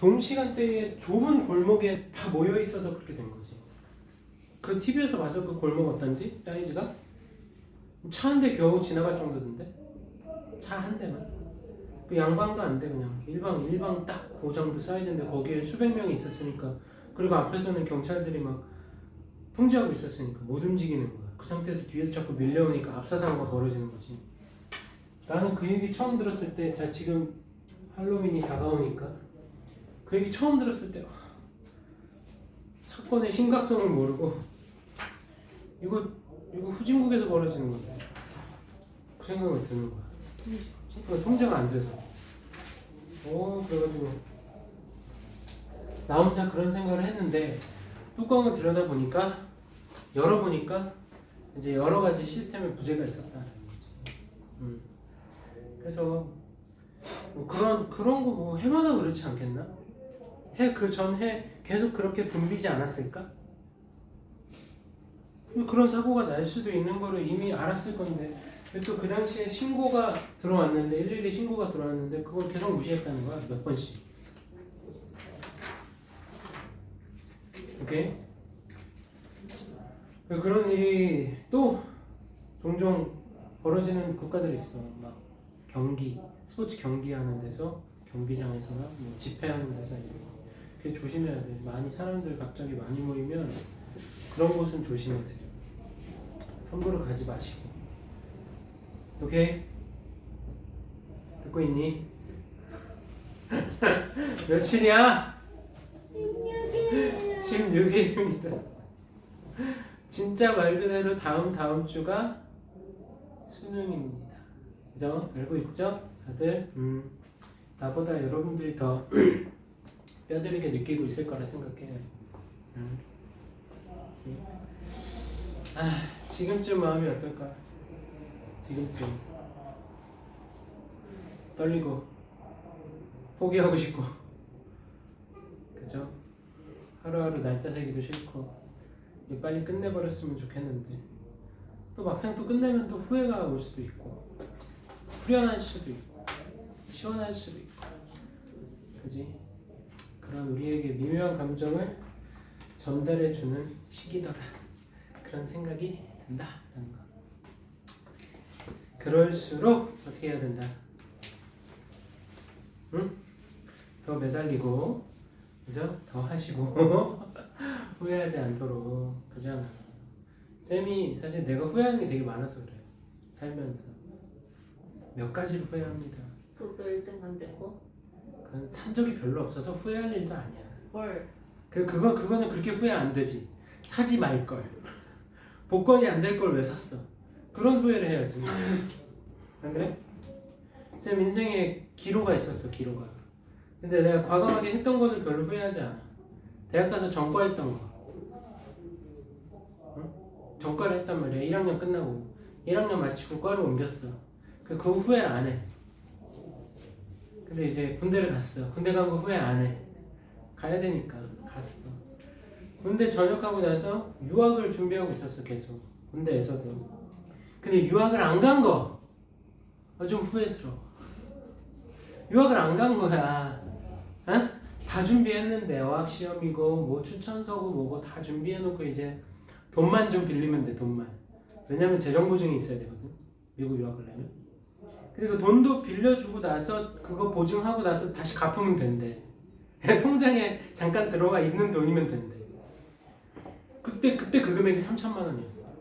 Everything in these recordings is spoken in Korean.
동시간대에 좁은 골목에 다 모여 있어서 그렇게 된 거지. 그 TV에서 봐서 그 골목 어떤지 사이즈가 차 한 대 겨우 지나갈 정도던데. 차 한 대만. 그 양방도 안 돼 그냥 일방 딱 그 정도 사이즈인데 거기에 수백 명이 있었으니까 그리고 앞에서는 경찰들이 막 통제하고 있었으니까 못 움직이는 거야. 그 상태에서 뒤에서 자꾸 밀려오니까 압사사고가 벌어지는 거지. 나는 그 얘기 처음 들었을 때, 자 지금 할로윈이 다가오니까 그 얘기 처음 들었을 때 사건의 심각성을 모르고 이거 후진국에서 벌어지는 건데 그 생각이 드는 거야. 통제가 안 돼서. 그래가지고 나 혼자 그런 생각을 했는데 뚜껑을 들여다보니까 열어보니까 이제 여러 가지 시스템에 부재가 있었다는 거지. 그래서 뭐 그런 거 뭐 해마다 그렇지 않겠나? 그 전해 계속 그렇게 붐비지 않았을까? 그런 사고가 날 수도 있는 거를 이미 알았을 건데 또 그 당시에 신고가 들어왔는데 112 신고가 들어왔는데 그걸 계속 무시했다는 거야. 몇 번씩. 오케이? 그런 일이 또 종종 벌어지는 국가들이 있어. 막 스포츠 경기하는 데서 경기장에서나 뭐 집회하는 데서 이렇게 조심해야 돼. 사람들 갑자기 많이 모이면 그런 곳은 조심하세요. 함부로 가지 마시고. 오케이? 듣고 있니? 며칠이야? 16일입니다. 진짜 말 그대로 다음 주가 수능입니다. 그죠? 알고 있죠? 다들? 나보다 여러분들이 더 뼈저리게 느끼고 있을 거라 생각해요. 지금쯤 마음이 어떨까? 지금쯤 떨리고 포기하고 싶고 그죠? 하루하루 날짜 세기도 싫고 빨리 끝내버렸으면 좋겠는데 또 막상 또 끝내면 또 후회가 올 수도 있고 후련할 수도 있고 시원할 수도 있고 그지? 그런 우리에게 미묘한 감정을 전달해주는 시기더라 그런 생각이 든다라는 거. 그럴수록 어떻게 해야 된다? 더 매달리고 그죠? 더 하시고 후회하지 않도록 그잖아. 쌤이 사실 내가 후회하는 게 되게 많아서 그래요. 살면서 몇 가지를 후회합니다. 로또 1등 안 되고? 그건 산 적이 별로 없어서 후회할 일도 아니야. 헐. 그거는 그렇게 후회 안 되지. 사지 말 걸. 복권이 안 될 걸 왜 샀어? 그런 후회를 해야지. 안 그래? 쌤 인생에 기로가 있었어. 기로가. 근데 내가 과감하게 했던 거는 별로 후회하지 않아. 대학 가서 전과 했던 거. 전과를 했단 말이야. 1학년 끝나고 1학년 마치고 과를 옮겼어. 그 후회를 안 해. 근데 이제 군대를 갔어. 군대 간 거 후회 안 해. 가야 되니까 갔어. 군대 전역하고 나서 유학을 준비하고 있었어. 계속 군대에서도. 근데 유학을 안 간 거 좀 후회스러워. 유학을 안 간 거야. 다 준비했는데 어학 시험이고 뭐 추천서고 뭐고 다 준비해놓고 이제 돈만 좀 빌리면 돼. 돈만. 왜냐면 재정 보증이 있어야 되거든. 미국 유학을 하면. 근데 그 돈도 빌려주고 나서 그거 보증하고 나서 다시 갚으면 된대. 통장에 잠깐 들어가 있는 돈이면 된대. 그때 그 금액이 3천만 원이었어.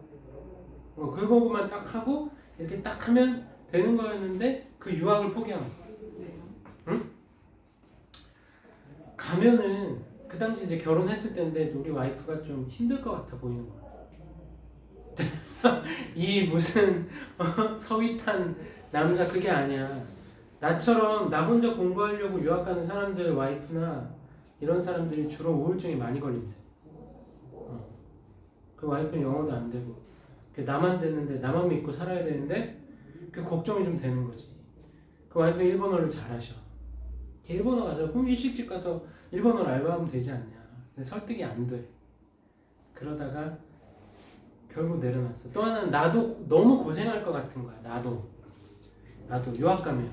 그거만 딱 하고 이렇게 딱 하면 되는 거였는데 그 유학을 포기한 거야. 응? 가면은 그 당시 이제 결혼했을 때인데 우리 와이프가 좀 힘들 것 같아 보이는 거야. 이 무슨 서윗한 남자 그게 아니야. 나처럼 나 혼자 공부하려고 유학 가는 사람들 와이프나 이런 사람들이 주로 우울증이 많이 걸린대. 그 와이프는 영어도 안 되고 나만 되는데 나만 믿고 살아야 되는데 그 걱정이 좀 되는 거지. 그 와이프 일본어를 잘하셔. 일본어 가서 일식집 가서 일본어로 알바하면 되지 않냐. 근데 설득이 안 돼. 그러다가 결국 내려놨어. 또 하나는 나도 너무 고생할 것 같은 거야. 나도 유학 가면.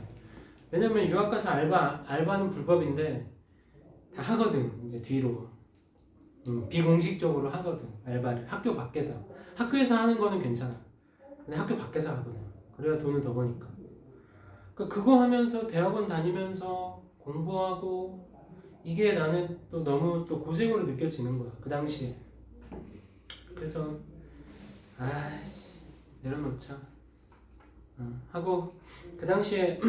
왜냐면 유학 가서 알바는 불법인데 다 하거든. 이제 뒤로 비공식적으로 하거든. 알바를 학교 밖에서. 학교에서 하는 거는 괜찮아. 근데 학교 밖에서 하거든. 그래야 돈을 더 버니까. 그거 하면서 대학원 다니면서 공부하고 이게 나는 또 너무 또 고생으로 느껴지는 거야. 그 당시에. 그래서 아이씨 내려놓자. 하고 그 당시에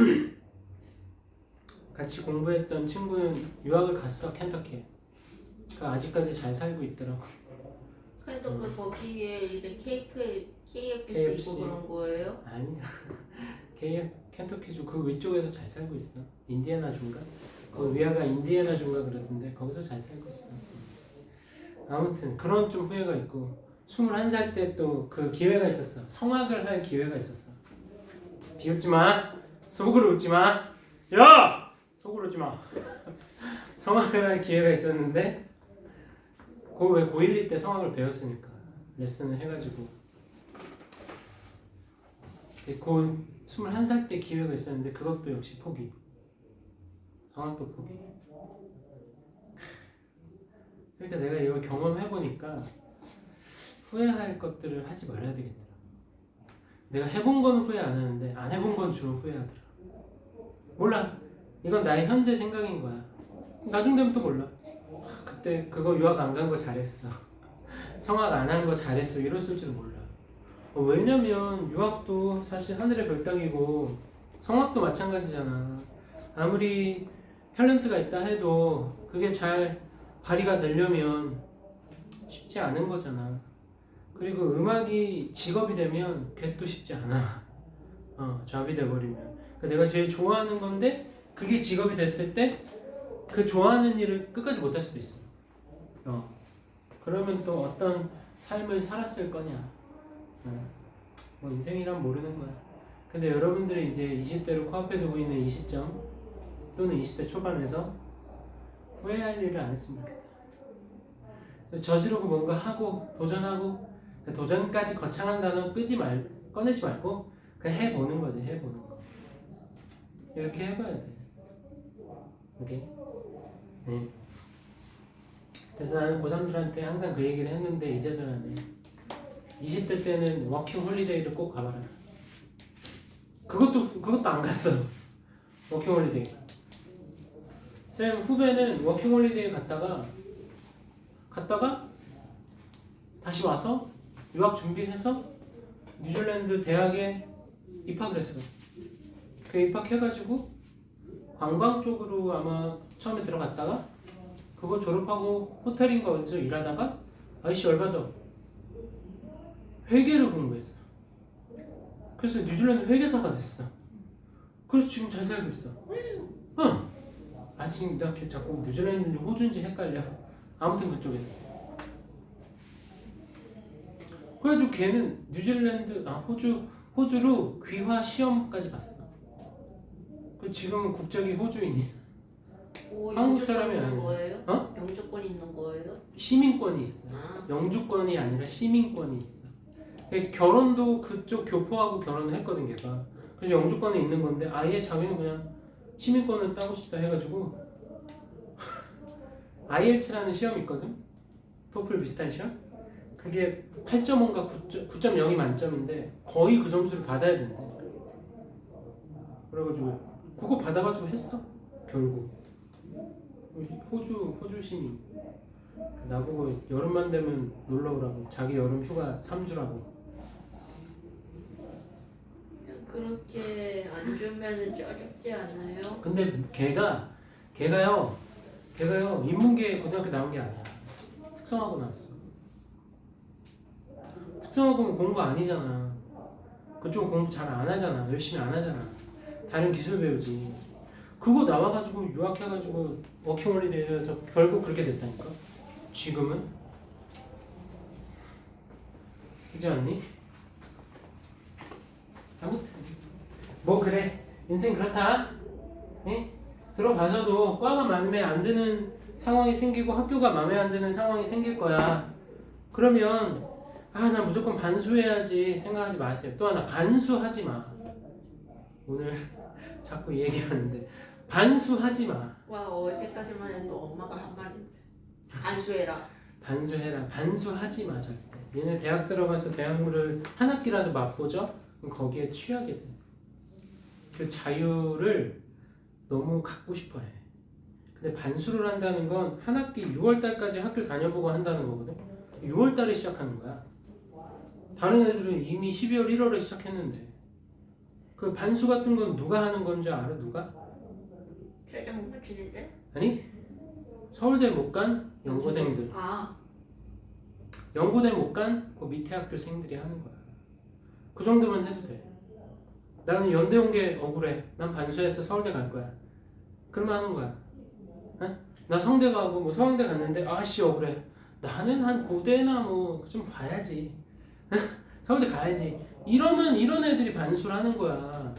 같이 공부했던 친구는 유학을 갔어. 켄터키에. 아직까지 잘 살고 있더라고. 그래도 거기에 이제 KFC KFC. 있고 그런 거예요? 아니야. 켄터키주 그 위쪽에서 잘 살고 있어. 인디애나 주인가? 그 위아가 인디애나 주인가 그러던데 거기서 잘 살고 있어. 아무튼 그런 좀 후회가 있고 21살 때 또 그 기회가 있었어. 성악을 할 기회가 있었어. 비웃지 마. 속으로 웃지 마. 야! 속으로 웃지 마. 성악을 할 기회가 있었는데 그거 왜 고1 때 성악을 배웠으니까 레슨을 해가지고 그 21살 때 기회가 있었는데 그것도 역시 포기. 성악도 포기. 그러니까 내가 이걸 경험해보니까 후회할 것들을 하지 말아야 되겠더라. 내가 해본 건 후회 안 하는데 안 해본 건 주로 후회하더라. 몰라. 이건 나의 현재 생각인 거야. 나중 되면 또 몰라. 그때 그거 유학 안 간 거 잘했어. 성악 안 한 거 잘했어. 이랬을지도 몰라. 왜냐면 유학도 사실 하늘의 별 따기고 성악도 마찬가지잖아. 아무리 탤런트가 있다 해도 그게 잘 발휘가 되려면 쉽지 않은 거잖아. 그리고 음악이 직업이 되면 그게 또 쉽지 않아. 잡이 돼버리면. 내가 제일 좋아하는 건데 그게 직업이 됐을 때 그 좋아하는 일을 끝까지 못할 수도 있어. 그러면 또 어떤 삶을 살았을 거냐. 뭐 인생이란 모르는 거야. 근데 여러분들이 이제 20대를 코앞에 두고 있는 이 시점 또는 20대 초반에서 후회할 일을 안 했으면 좋겠다. 저지르고 뭔가 하고 도전하고 도전까지 거창한 단어 꺼내지 말고 그냥 해보는 거지. 해보는 거. 이렇게 해봐야 돼. 오케이? 네. 그래서 나는 고3들한테 항상 그 얘기를 했는데 이제서야는 20대 때는 워킹 홀리데이를 꼭 가봐라. 그것도 안 갔어. 워킹 홀리데이. 쌤 후배는 워킹 홀리데이 갔다가 다시 와서 유학 준비해서 뉴질랜드 대학에 입학을 했어. 그 입학해가지고 관광 쪽으로 아마 처음에 들어갔다가 그거 졸업하고 호텔인가 어디서 일하다가 아이씨 열받아. 회계를 공부했어. 그래서 뉴질랜드 회계사가 됐어. 그래서 지금 잘 살고 있어. 지금 나 자꾸 뉴질랜드인지 호주인지 헷갈려. 아무튼 그쪽에서. 그래가지고 걔는 뉴질랜드, 호주로 귀화 시험까지 봤어. 지금은 국적이 호주인이야. 한국 사람이 아니야. 거예요? 영주권이 있는 거예요? 시민권이 있어. 영주권이 아니라 시민권이 있어. 결혼도 그쪽 교포하고 결혼을 했거든 걔가. 그래서 영주권이 있는 건데 아예 자기는 그냥 시민권을 따고 싶다 해가지고 IELTS라는 시험이 있거든. 토플 비슷한 시험. 그게 8.5인가 9.0이 만점인데 거의 그 점수를 받아야 된대. 그래가지고 그거 받아가지고 했어. 결국 호주 시민 나보고 여름만 되면 놀러 오라고. 자기 여름 휴가 3주라고. 그렇게 안 주면은 쪄죽지 않아요? 근데 걔가요 인문계 고등학교 나온 게 아니야. 특성화고 나왔어. 특성화고는 공부 아니잖아. 그쪽은 공부 잘 안 하잖아. 열심히 안 하잖아. 다른 기술 배우지. 그거 나와가지고 유학해가지고 워킹홀리데이에서 결국 그렇게 됐다니까. 지금은 그렇지 않니? 아무튼 뭐 그래 인생 그렇다. 에? 들어가서도 과가 마음에 안 드는 상황이 생기고 학교가 마음에 안 드는 상황이 생길 거야. 그러면 나 무조건 반수해야지 생각하지 마세요. 또 하나 반수하지 마. 오늘 자꾸 얘기하는데 반수하지 마. 와 어제까지만 해도 엄마가 한 말인데 안수해라. 반수해라. 반수하지 마 절대. 얘네 대학 들어가서 대학물을 한 학기라도 맛보죠? 그럼 거기에 취하게 돼. 그 자유를 너무 갖고 싶어해. 근데 반수를 한다는 건 한 학기 6월 달까지 학교를 다녀보고 한다는 거거든. 6월 달에 시작하는 거야. 다른 애들은 이미 12월 1월에 시작했는데 그 반수 같은 건 누가 하는 건지 알아? 누가? 최종 못 맞히는데? 아니 서울대 못 간 연고생들, 아 연고대 못 간 그 밑에 학교 생들이 하는 거야. 그 정도면 해도 돼. 나는 연대 온 게 억울해. 난 반수해서 서울대 갈 거야. 그러면 하는 거야. 응? 나 성대 가고 뭐 서강대 갔는데 아씨 억울해. 나는 한 고대나 뭐 좀 봐야지. 서울대 가야지. 이러면 이런 애들이 반수를 하는 거야.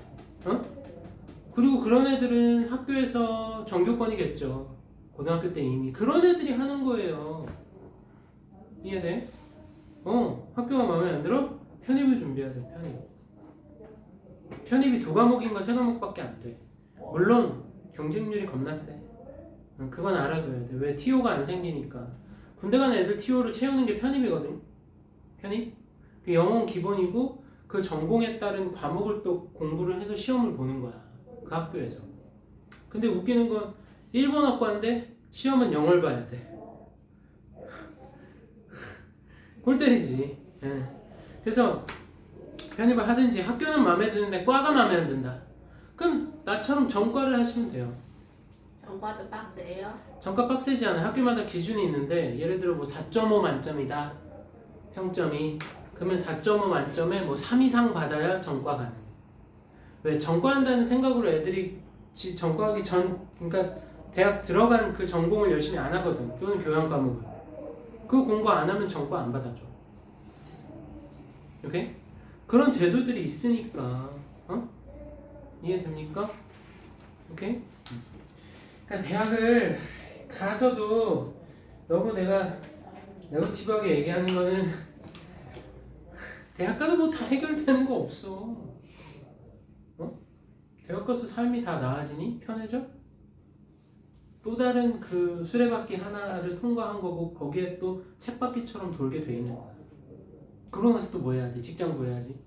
어? 그리고 그런 애들은 학교에서 전교권이겠죠. 고등학교 때 이미 그런 애들이 하는 거예요. 이해돼? 학교가 마음에 안 들어? 편입을 준비하세요. 편입이 2과목인가 3과목밖에 안 돼. 물론 경쟁률이 겁나 세. 그건 알아둬야 돼. 왜? TO가 안 생기니까. 군대 가는 애들 TO를 채우는 게 편입이거든. 편입? 그 영어는 기본이고 그 전공에 따른 과목을 또 공부를 해서 시험을 보는 거야. 그 학교에서. 근데 웃기는 건 일본 학과인데 시험은 영어를 봐야 돼. 골 때리지. 예. 그래서 편입을 하든지 학교는 마음에 드는데 과가 마음에 안 든다. 그럼 나처럼 전과를 하시면 돼요. 전과도 빡세요? 전과 빡세지 않아요. 학교마다 기준이 있는데 예를 들어 뭐 4.5 만점이다. 평점이. 그러면 4.5 만점에 뭐 3 이상 받아야 전과 가능. 왜? 전과한다는 생각으로 애들이 전과하기 전, 그러니까 대학 들어간 그 전공을 열심히 안 하거든. 또는 교양 과목을. 그 공부 안 하면 전과 안 받아줘. 오케이? 그런 제도들이 있으니까. 이해됩니까? 오케이? 그러니까 대학을 가서도 너무 내가 네거티브하게 얘기하는 거는 대학 가서 뭐 다 해결되는 거 없어. 대학 가서 삶이 다 나아지니? 편해져? 또 다른 그 수레바퀴 하나를 통과한 거고 거기에 또 쳇바퀴처럼 돌게 돼 있는 거야. 그러고 나서 또 뭐 해야 돼? 직장 구해야지.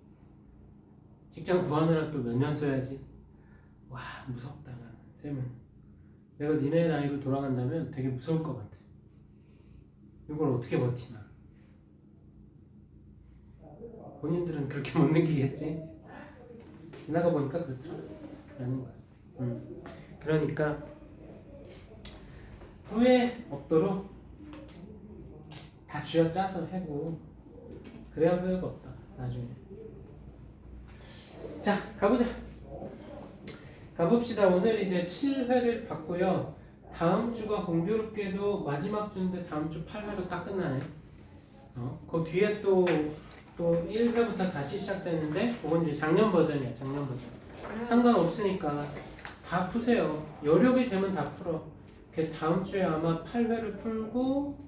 직장 구하느라 또 몇 년 써야지. 와 무섭다. 쌤은 내가 니네 나이로 돌아간다면 되게 무서울 것 같아. 이걸 어떻게 버티나. 본인들은 그렇게 못 느끼겠지. 지나가 보니까 그렇더라. 라는 거야. 그러니까 후회 없도록 다 쥐어짜서 해고. 그래야 후회가 없다. 나중에. 자 가보자. 가봅시다. 오늘 이제 7회를 봤고요. 다음 주가 공교롭게도 마지막 주인데 다음 주 8회로 딱 끝나네. 그 뒤에 또 1회부터 다시 시작되는데 그건 이제 작년 버전이야. 작년 버전. 상관없으니까 다 푸세요. 여력이 되면 다 풀어. 다음 주에 아마 8회를 풀고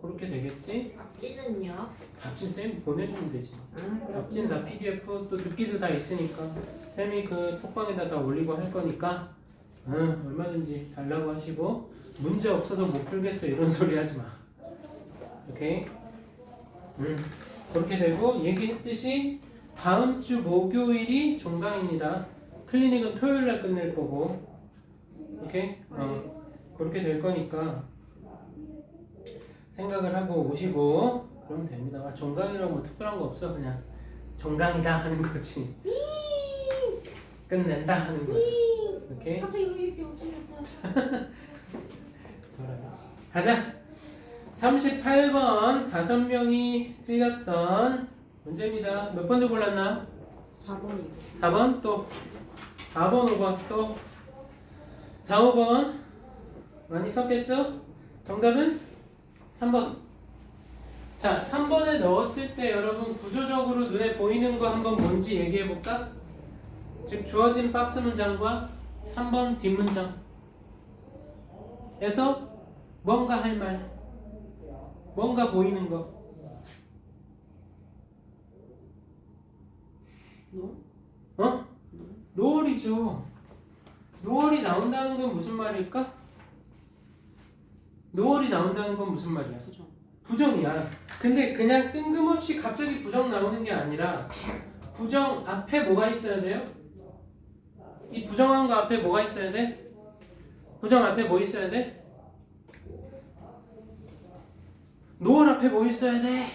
그렇게 되겠지? 답지는요? 답진 쌤이 보내주면 되지. 답진 다 PDF 또 듣기도 다 있으니까 쌤이 그 톡방에다 다 올리고 할 거니까 얼마든지 달라고 하시고 문제 없어서 못 풀겠어 이런 소리 하지 마. 오케이? 그렇게 되고 얘기했듯이 다음 주 목요일이 종강입니다. 클리닉은 토요일 날 끝낼 거고. 오케이? 그렇게 될 거니까 생각을 하고 오시고 그러면 됩니다. 종강이라고 뭐 특별한 거 없어. 그냥 종강이다 하는 거지. 끝낸다 하는 거야. 오케이? 갑자기 왜 이렇게 웃으셨어요? 가자. 38번 5명이 틀렸던 문제입니다. 몇 번째 골랐나? 4번이요. 4번 또 4번 5번 또 4, 5번 많이 썼겠죠? 정답은 3번. 자, 3번에 넣었을 때 여러분 구조적으로 눈에 보이는 거 한번 뭔지 얘기해 볼까? 즉 주어진 박스 문장과 3번 뒷문장에서 뭔가 할 말, 뭔가 보이는 거. 노을이죠. 노월이 나온다는 건 무슨 말일까? 노월이 나온다는 건 무슨 말이야? 부정. 부정이야. 근데 그냥 뜬금없이 갑자기 부정 나오는 게 아니라 부정 앞에 뭐가 있어야 돼요? 이 부정한 거 앞에 뭐가 있어야 돼? 부정 앞에 뭐 있어야 돼? 노월 앞에 뭐 있어야 돼?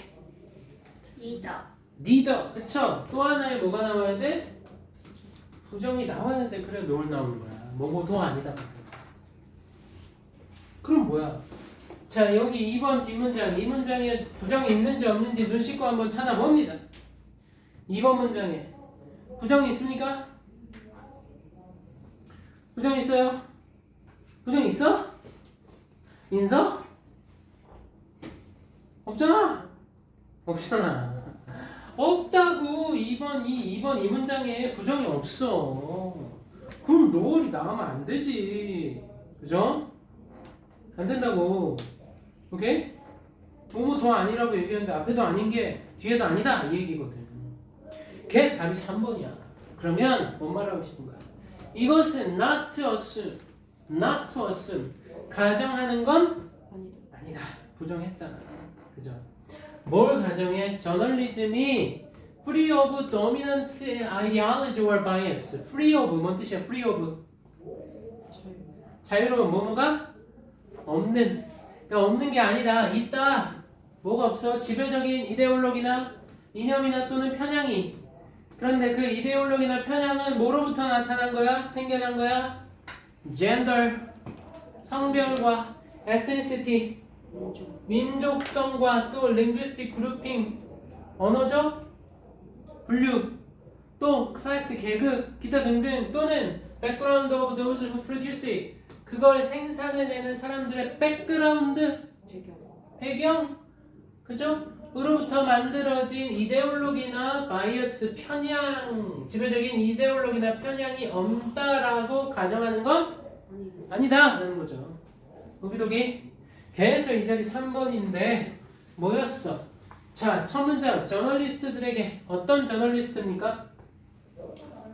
이다. neither. 그쵸? 또 하나의 뭐가 나와야 돼? 부정이 나와야 돼. 그래 노월 나오는 거야. 뭐도 아니다. 그럼 뭐야? 자 여기 2번 뒷문장 이 문장에 부정이 있는지 없는지 눈 씻고 한번 찾아봅니다. 2번 문장에 부정이 있습니까? 부정 있어요? 부정 있어? 인서? 없잖아. 없잖아. 없다고. 2번 이 문장에 부정이 없어. 그럼 노월이 나가면 안 되지. 그죠? 안 된다고. 오케이? 뭐뭐 더 아니라고 얘기했는데 앞에도 아닌 게 뒤에도 아니다 이 얘기거든. 걔 답이 3번이야. 그러면 뭔 말하고 싶은 거야? 이것은 not to assume, not to assume. 가정하는 건 아니다. 아니다. 부정했잖아. 그죠? 뭘 가정해? 저널리즘이 free of dominant ideology or bias. free of 뭔 뜻이야? free of 자유로운 뭐뭐가 없는. 그러니까 없는 게 아니다. 있다. 뭐가 없어? 지배적인 이데올로기나 이념이나 또는 편향이. 그런데 그 이데올로기나 편향은 뭐로부터 나타난 거야? 생겨난 거야? gender, 성별과 ethnicity, 민족. 민족성과 또 linguistic grouping, 언어적 분류, 또 클래스 계급, 기타 등등 또는 background of those who produce it. 그걸 생산해내는 사람들의 백그라운드, 배경, 그죠? 으로부터 만들어진 이데올로기나 바이어스, 편향, 지배적인 이데올로기나 편향이 없다라고 가정하는 건 아니다 라는 거죠. 오기도기. 그래서 이 자리 3번인데 뭐였어? 자, 첫 문장 저널리스트들에게 어떤 저널리스트입니까?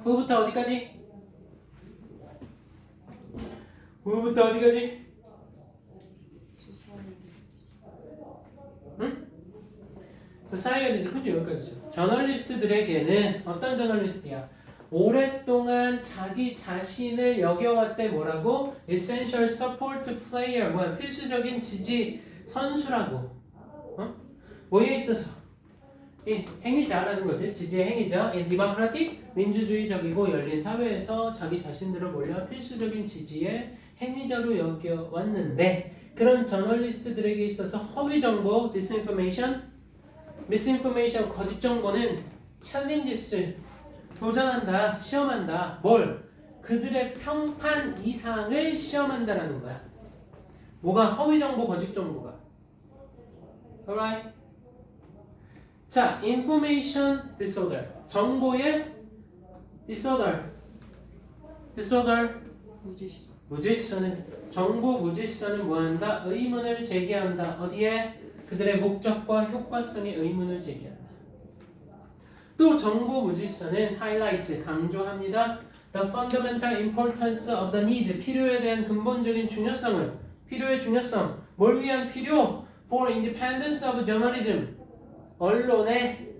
후부터 어디까지? 후부터 어디까지? 응? 소사이어리즈 그죠? 여기까지죠. 저널리스트들에게는 어떤 저널리스트야? 오랫동안 자기 자신을 여겨왔대 뭐라고? Essential support player 뭐야? 필수적인 지지 선수라고. 어? 뭐에 있어서? 이 행위자라는 거지. 지지의 행위자. 디모크라틱 민주주의적이고 열린 사회에서 자기 자신들을 몰려 필수적인 지지의 행위자로 여겨왔는데 그런 저널리스트들에게 있어서 허위 정보, disinformation, misinformation, 거짓 정보는 challenges, 도전한다, 시험한다. 뭘? 그들의 평판 이상을 시험한다라는 거야. 뭐가 허위 정보, 거짓 정보가. Alright? 자, information disorder. 정보의 disorder. 무질서. 무질서는 정보 무질서는 뭐한다? 의문을 제기한다. 어디에? 그들의 목적과 효과성에 의문을 제기한다. 또 정보 무질서는 highlight 강조합니다. The fundamental importance of the need 필요에 대한 근본적인 중요성을 필요의 중요성 뭘 위한 필요? For independence of journalism 언론의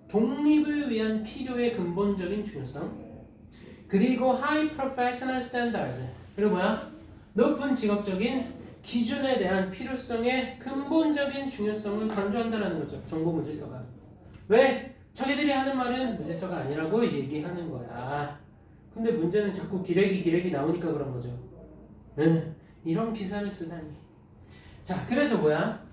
독립을 위한 필요의 근본적인 중요성 그리고 high professional standards 그리고 뭐야? 높은 직업적인 기준에 대한 필요성의 근본적인 중요성을 강조한다는 거죠. 정보 무질서가. 왜? 자기들이 하는 말은 무질서가 아니라고 얘기하는 거야. 근데 문제는 자꾸 기레기 나오니까 그런 거죠. 이런 기사를 쓰다니. 자, 그래서 뭐야?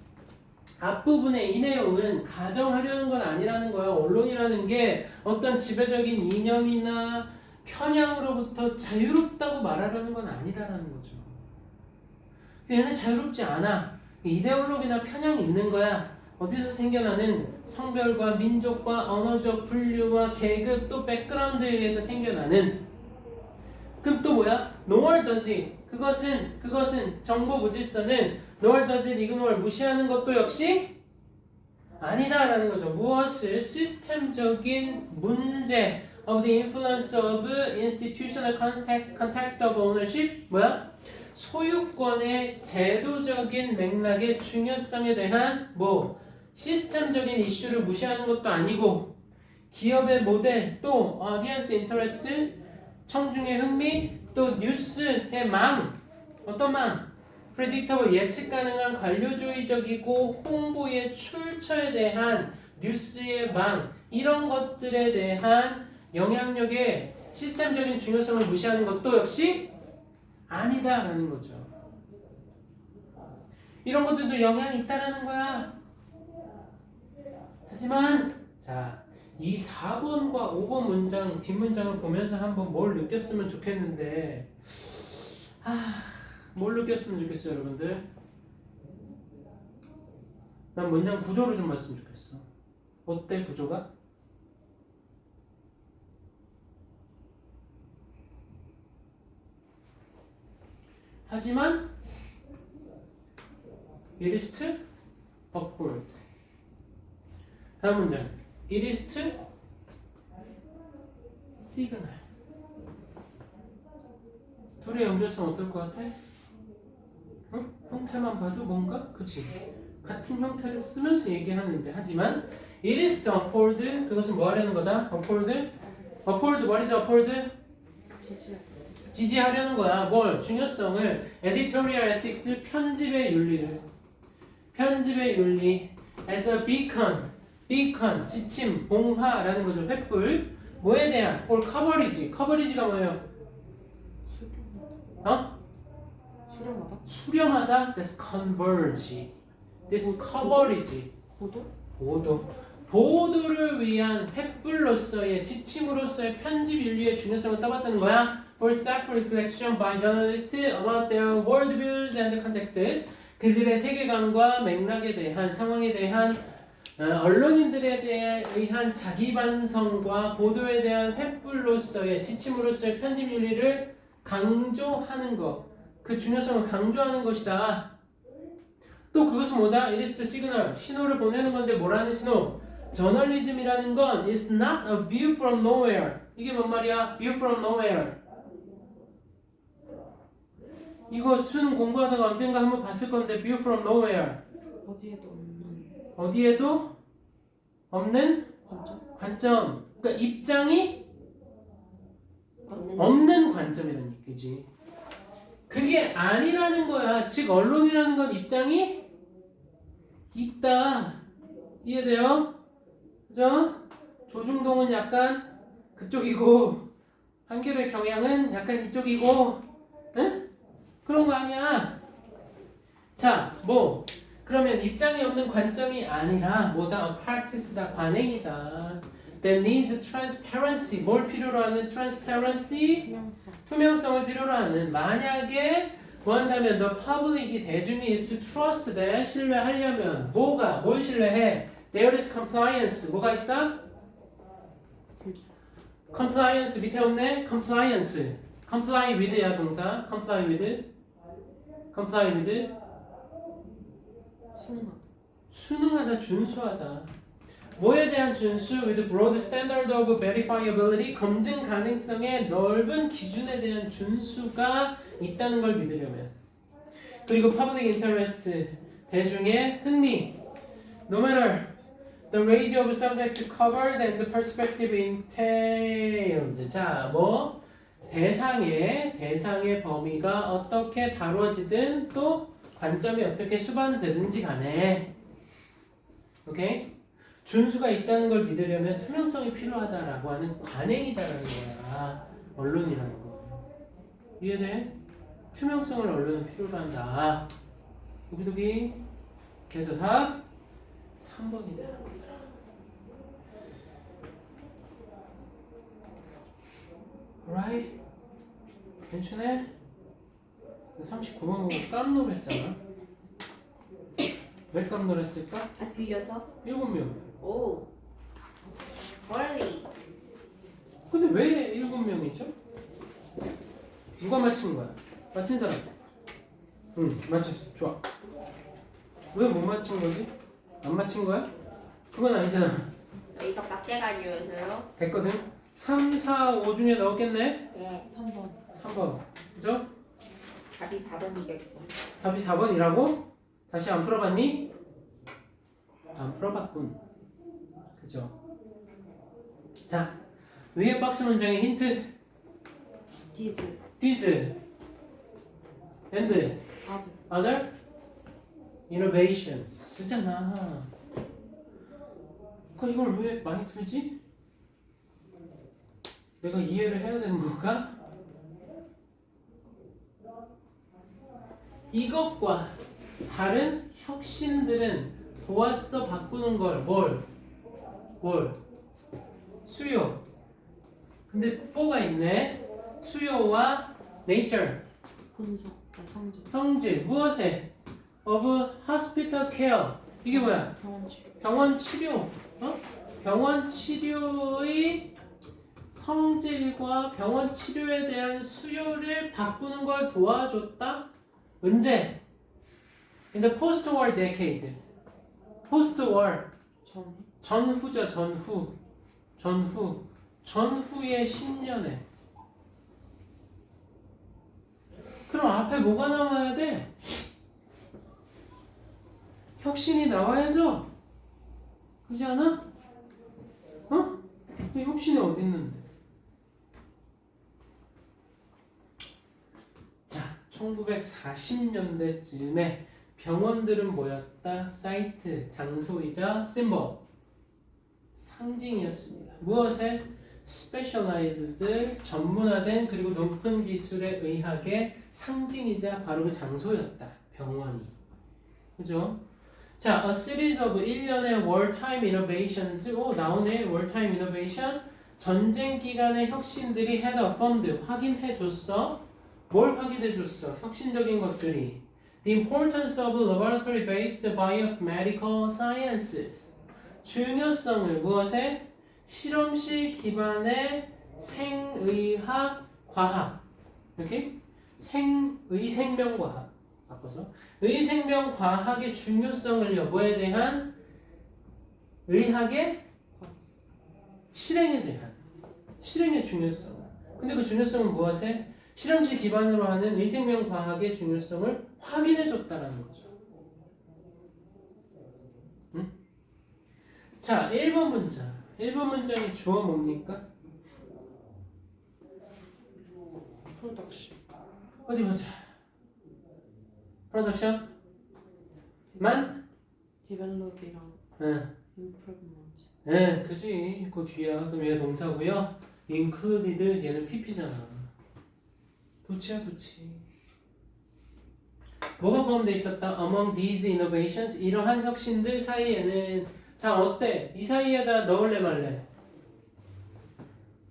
앞부분에 이 내용은 가정하려는 건 아니라는 거야. 언론이라는 게 어떤 지배적인 이념이나 편향으로부터 자유롭다고 말하려는 건 아니다라는 거죠. 얘는 자유롭지 않아. 이데올로기나 편향이 있는 거야. 어디서 생겨나는 성별과 민족과 언어적 분류와 계급 또 백그라운드에 의해서 생겨나는 그럼 또 뭐야? nor does it 그것은 정보 무질서는 nor does it ignore 무시하는 것도 역시 아니다라는 거죠. 무엇을 시스템적인 문제 of the influence of institutional context of ownership. 뭐야? 소유권의 제도적인 맥락의 중요성에 대한 뭐 시스템적인 이슈를 무시하는 것도 아니고 기업의 모델 또 audience interest 청중의 흥미 또 뉴스의 망 어떤 망? predictable 예측 가능한 관료주의적이고 홍보의 출처에 대한 뉴스의 망 이런 것들에 대한 영향력의 시스템적인 중요성을 무시하는 것도 역시 아니다라는 거죠. 이런 것들도 영향이 있다라는 거야. 하지만 자, 이 4번과 5번 문장 뒷문장을 보면서 한번 뭘 느꼈으면 좋겠는데 뭘 느꼈으면 좋겠어요 여러분들? 난 문장 구조를 좀 봤으면 좋겠어. 어때 구조가? 하지만 it is to upward. 다음 문장 it is to signal. 둘의 연결성 어떨 것 같아? 응? 형태만 봐도 뭔가? 그치? 같은 형태를 쓰면서 얘기하는데 하지만 it is to upward 그것은 뭐 하려는 거다? upward what is upward? 지지하려는 거야. 뭘? 중요성을 editorial ethics 편집의 윤리를 편집의 윤리 as a beacon 지침 봉화라는 거죠. 횃불 뭐에 대한 for coverage가 뭐예요? 수렴하다 that's converge this coverage 보도를 위한 횃불로서의 지침으로서의 편집 윤리의 중요성을 떠받드는 거야. For self-reflection by journalists about their worldviews and context. 그들의 세계관과 맥락에 대한 상황에 대한 언론인들에 의한 자기 반성과 보도에 대한 횃불로서의 지침으로서의 편집 윤리를 강조하는 것, 그 중요성을 강조하는 것이다. 또 그것은 뭐다? It is the signal. 신호를 보내는 건데 뭐라는 신호? 저널리즘이라는 건 is not a view from nowhere. 이게 뭔 말이야? view from nowhere. 이거 수능 공부하다가 언젠가 한번 봤을 건데 view from nowhere. 어디에도 없는 관점. 그러니까 입장이 없는 관점이라는 얘기지. 그게 아니라는 거야. 즉 언론이라는 건 입장이 있다. 이해돼요? 그죠? 조중동은 약간 그쪽이고 한겨레 경향은 약간 이쪽이고 응? 그런 거 아니야. 자, 뭐 그러면 입장이 없는 관점이 아니라 뭐다? A practice다. 관행이다. That needs transparency. 뭘 필요로 하는? transparency? 투명성을 필요로 하는. 만약에 뭐 한다면 the public이 대중이 is to trust that 신뢰하려면 뭘 신뢰해? There is compliance. 뭐가 있다? compliance 밑에 없네? compliance. comply with야 동사. comply with. 순응하다, 준수하다. 뭐에 대한 준수? With broad standard of verifiability. 검증 가능성의 넓은 기준에 대한 준수가 있다는 걸 믿으려면. 그리고 public interest. 대중의 흥미. No matter the range of subject covered and the perspective entailed. 자, 뭐 대상의 범위가 어떻게 다뤄지든 또 관점이 어떻게 수반되든지 간에 오케이? 준수가 있다는 걸 믿으려면 투명성이 필요하다라고 하는 관행이다라는 거야. 언론이라는 거. 이해돼? 투명성을 언론은 필요로 한다. 여기저기 그래서 답 3번이다. Right? 괜찮네? 39번 보고 깜놀했잖아. 왜 깜놀했을까? 빌려서? 7명. 오. 멀리. 근데 왜 7명이죠? 누가 맞힌 거야? 맞힌 사람? 응, 맞췄어. 좋아. 왜 못 맞힌 거지? 안 맞힌 거야? 그건 아니잖아. 여기가 밖에 가려서요. 됐거든? 3, 4, 5 중에 넣었겠네? 네. 3번. 3번. 그죠? 답이 4번이겠고. 답이 4번이라고? 다시 안 풀어봤니? 안 풀어봤군. 그죠? 자, 위에 박스 문장의 힌트. 디즈. These and 아들. other innovations 쓰잖아. 그러니까 이걸 왜 많이 틀지? 내가 이해를 해야 되는 건가? 이것과 다른 혁신들은 도왔어 바꾸는 걸 뭘? 수요. 근데 for가 있네. 수요와 nature 분석. 성질. 성질 무엇에? of hospital care 이게 뭐야? 병원 치료. 병원 치료. 병원 치료의 성질과 병원 치료에 대한 수요를 바꾸는 걸 도와줬다. 언제? In the post-war decade. post-war 전. 전후죠. 전후의 10년에. 그럼 앞에 뭐가 나와야 돼? 혁신이 나와야죠. 그렇지 않아? 근데 혁신이 어디 있는데? 자, 1940년대쯤에 병원들은 뭐였다? 사이트, 장소이자 심볼, 상징이었습니다. 무엇에? 스페셜라이즈드, 전문화된 그리고 높은 기술의 의학의 상징이자 바로 그 장소였다. 병원이. 그죠? 자, a series of 1년의 wartime innovations. 나오네. wartime innovation. 전쟁 기간의 혁신들이 had affirmed. 확인해줬어. 뭘 확인해줬어? 혁신적인 것들이. The importance of laboratory-based biomedical sciences. 중요성을 무엇에? 실험실 기반의 생의학 과학. 이렇게? 의생명과학. 바꿔서. 의생명과학의 중요성을요. 뭐에 대한? 의학의 실행에 대한. 실행의 중요성. 근데 그 중요성은 무엇에? 실험실 기반으로 하는 의생명과학의 중요성을 확인해줬다라는 거죠. 응? 자, 1번 문장. 1번 문장이 주어 뭡니까? 프로덕션. 어디 보자. 프로덕션? 만? 디벨롭이랑 응. 임프루브먼트. 네, 그지. 그 뒤야. 그럼 얘 동사고요. included 얘는 PP잖아. 도치야, 도치. 뭐가 포함되어 있었다? Among these innovations 이러한 혁신들 사이에는 자 어때? 이 사이에다 넣을래 말래?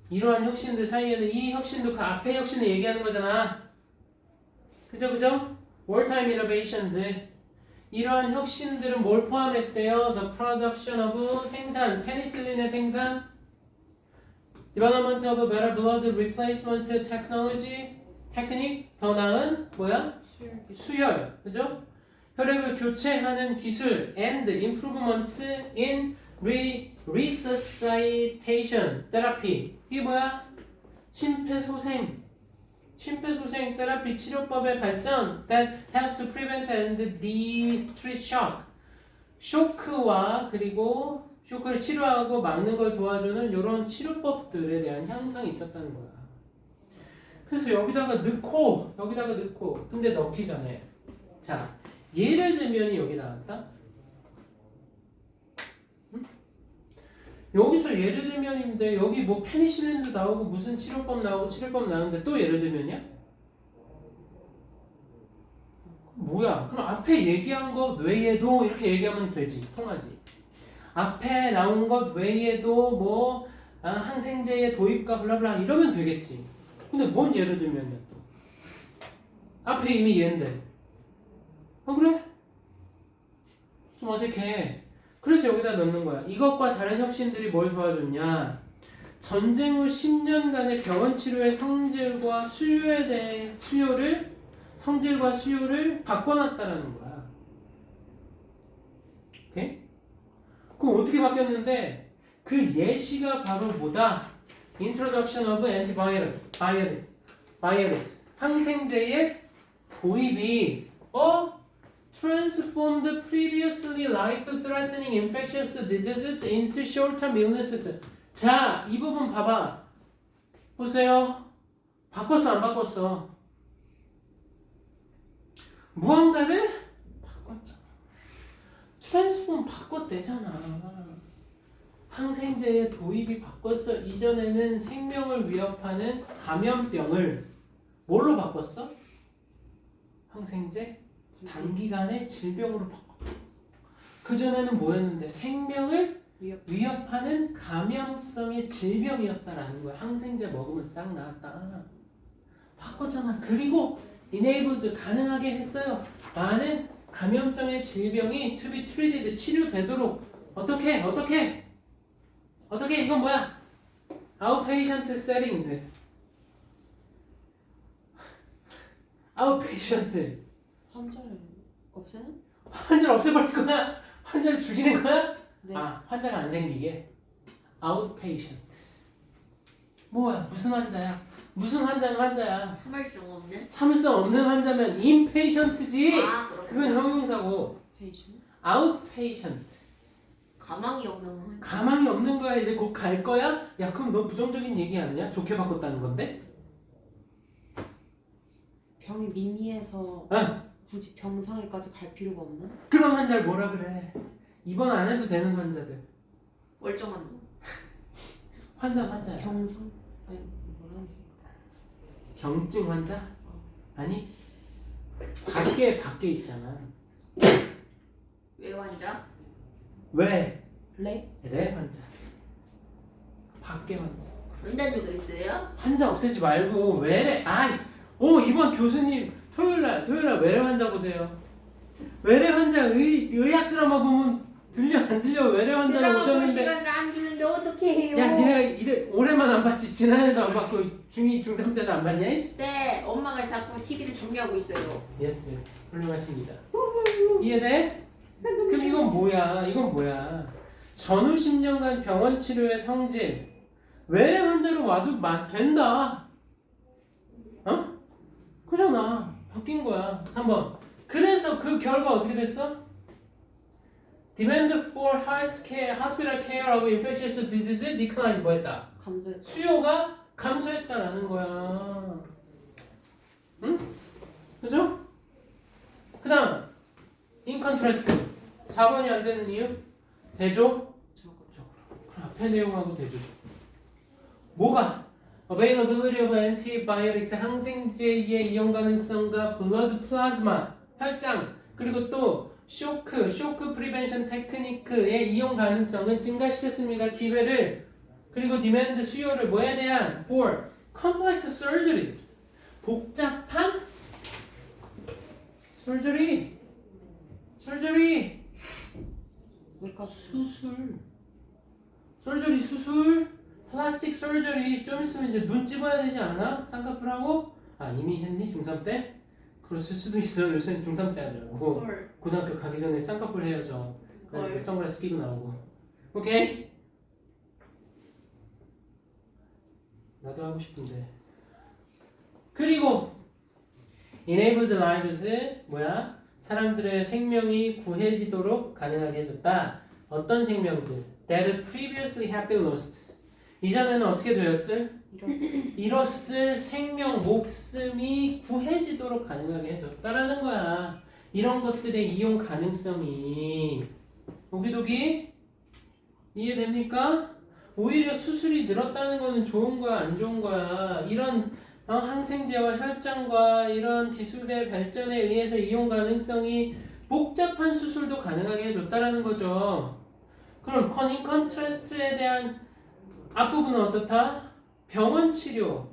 이러한 혁신들 사이에는 이 혁신도 그 앞에 혁신을 얘기하는 거잖아. 그죠? wartime innovations 이러한 혁신들은 뭘 포함했대요? The production of 생산, 페니실린의 생산, development of better blood replacement technology, technique, 더 나은 뭐야? 수혈, 그죠? 혈액을 교체하는 기술 and improvement in resuscitation therapy 이게 뭐야? 심폐소생 테라피 치료법의 발전 that help to prevent and treat shock 쇼크와 그리고 쇼크를 치료하고 막는 걸 도와주는 이런 치료법들에 대한 향상이 있었다는 거야. 그래서 여기다가 넣고 근데 넣기 전에 자 예를 들면이 여기 나왔다. 응? 여기서 예를 들면인데 여기 뭐 페니실린도 나오고 무슨 치료법 나오는데 또 예를 들면이야? 뭐야? 그럼 앞에 얘기한 것 외에도 이렇게 얘기하면 되지. 통하지. 앞에 나온 것 외에도 뭐 항생제의 도입과 블라블라 이러면 되겠지. 근데 뭔 예를 들면이야 또. 앞에 이미 얘인데. 그래? 좀 어색해. 그래서 여기다 넣는 거야. 이것과 다른 혁신들이 뭘 도와줬냐? 전쟁 후 10년간의 병원 치료의 성질과 수요를 바꿔놨다라는 거야. 오케이? 그럼 어떻게 바뀌었는데 그 예시가 바로 뭐다? introduction of antibiotics 항생제의 도입이 transformed previously life-threatening infectious diseases into short-term illnesses. 자, 이 부분 봐봐. 보세요. 바꿨어, 안 바꿨어? 무언가를 바꿨잖아. 트랜스폼 바꿨대잖아. 항생제의 도입이 바꿨어. 이전에는 생명을 위협하는 감염병을 뭘로 바꿨어? 항생제? 단기간의 질병으로 바꿨어. 그전에는 뭐였는데? 생명을 위협하는 감염성의 질병이었다라는 거야. 항생제 먹으면 싹 나았다. 바꿨잖아. 그리고 enabled 가능하게 했어요. 많은 감염성의 질병이 to be treated 치료되도록 어떻게 이건 뭐야? outpatient settings. outpatient. 환자를 없애는? 환자를 없애버릴 거야? 환자를 죽이는 거야? 네. 아, 환자가 안 생기게. outpatient. 뭐야? 무슨 환자야? 무슨 환자는 환자야? 참을 수 없는. 참을성 없는 환자면 inpatient지. 아 그건 그렇구나. 형용사고. 페이션? outpatient. 가망이 없는. 가망이 없는 거야. 이제 곧 갈 거야? 야, 그럼 너 부정적인 얘기 아니야? 좋게 바꿨다는 건데? 병이 미미해서 어. 굳이 병상에까지 갈 필요가 없는? 그런 환자를 뭐라 그래? 입원 안 해도 되는 환자들. 멀쩡한 놈. 환자야. 병상? 아니 뭐라니? 경증 환자? 아니, 밖에 있잖아. 왜 환자? 왜? 레? 환자. 밖에 환자. 그런다는 얘기가 있어요? 환자 없애지 말고 외래. 이번 교수님 토요일날 외래 환자 보세요. 외래 환자 의학 드라마 보면 들려 안 들려? 외래 환자를 오셨는데. 시간을 안 주는데 어떻게 해요? 야, 니네가 올해만 안 봤지? 지난해도 안 봤고 중2, 중3 때도 안 봤냐? 네, 엄마가 자꾸 TV를 정리하고 있어요. 예스, 훌륭하십니다. 이해돼? 그럼 이건 뭐야? 전후 10년간 병원 치료의 성질. 외래 환자로 와도 된다. 어? 그잖아. 바뀐 거야. 3번. 그래서 그 결과 어떻게 됐어? Demand for hospital care of infectious disease declined. 뭐했다? 감소했다. 수요가 감소했다라는 거야. 응? 그죠? 그 다음 in contrast 4번이 안 되는 이유? 대조? 그럼 앞에 내용하고 대조죠. 뭐가? availability of antibiotics 항생제의 이용 가능성과 blood plasma 혈장 그리고 또 쇼크 프리벤션 테크니크의 이용 가능성을 증가시켰습니다. 기회를 그리고 demand 수요를 뭐에 대한 for complex surgeries 복잡한 surgery 외과 수술 플라스틱 서저리 좀 있으면 이제 눈 찝어야 되지 않아? 쌍꺼풀하고? 이미 했니? 중3 때? 그랬을 수도 있어. 요새는 중3 때 하더라고. 헐. 고등학교 가기 전에 쌍꺼풀 해야죠. 그래서 헐. 선글라스 끼고 나오고. 오케이? 나도 하고 싶은데. 그리고 enabled lives 뭐야? 사람들의 생명이 구해지도록 가능하게 해줬다. 어떤 생명들? That previously have been lost. 이전에는 어떻게 되었을? 잃었을 생명, 목숨이 구해지도록 가능하게 해줬다라는 거야. 이런 것들의 이용 가능성이 오기도기 이해됩니까? 오히려 수술이 늘었다는 거는 좋은 거야, 안 좋은 거야? 이런 항생제와 혈장과 이런 기술의 발전에 의해서 이용 가능성이 복잡한 수술도 가능하게 해줬다라는 거죠. 그럼 in contrast에 대한 앞부분은 어떻다? 병원 치료,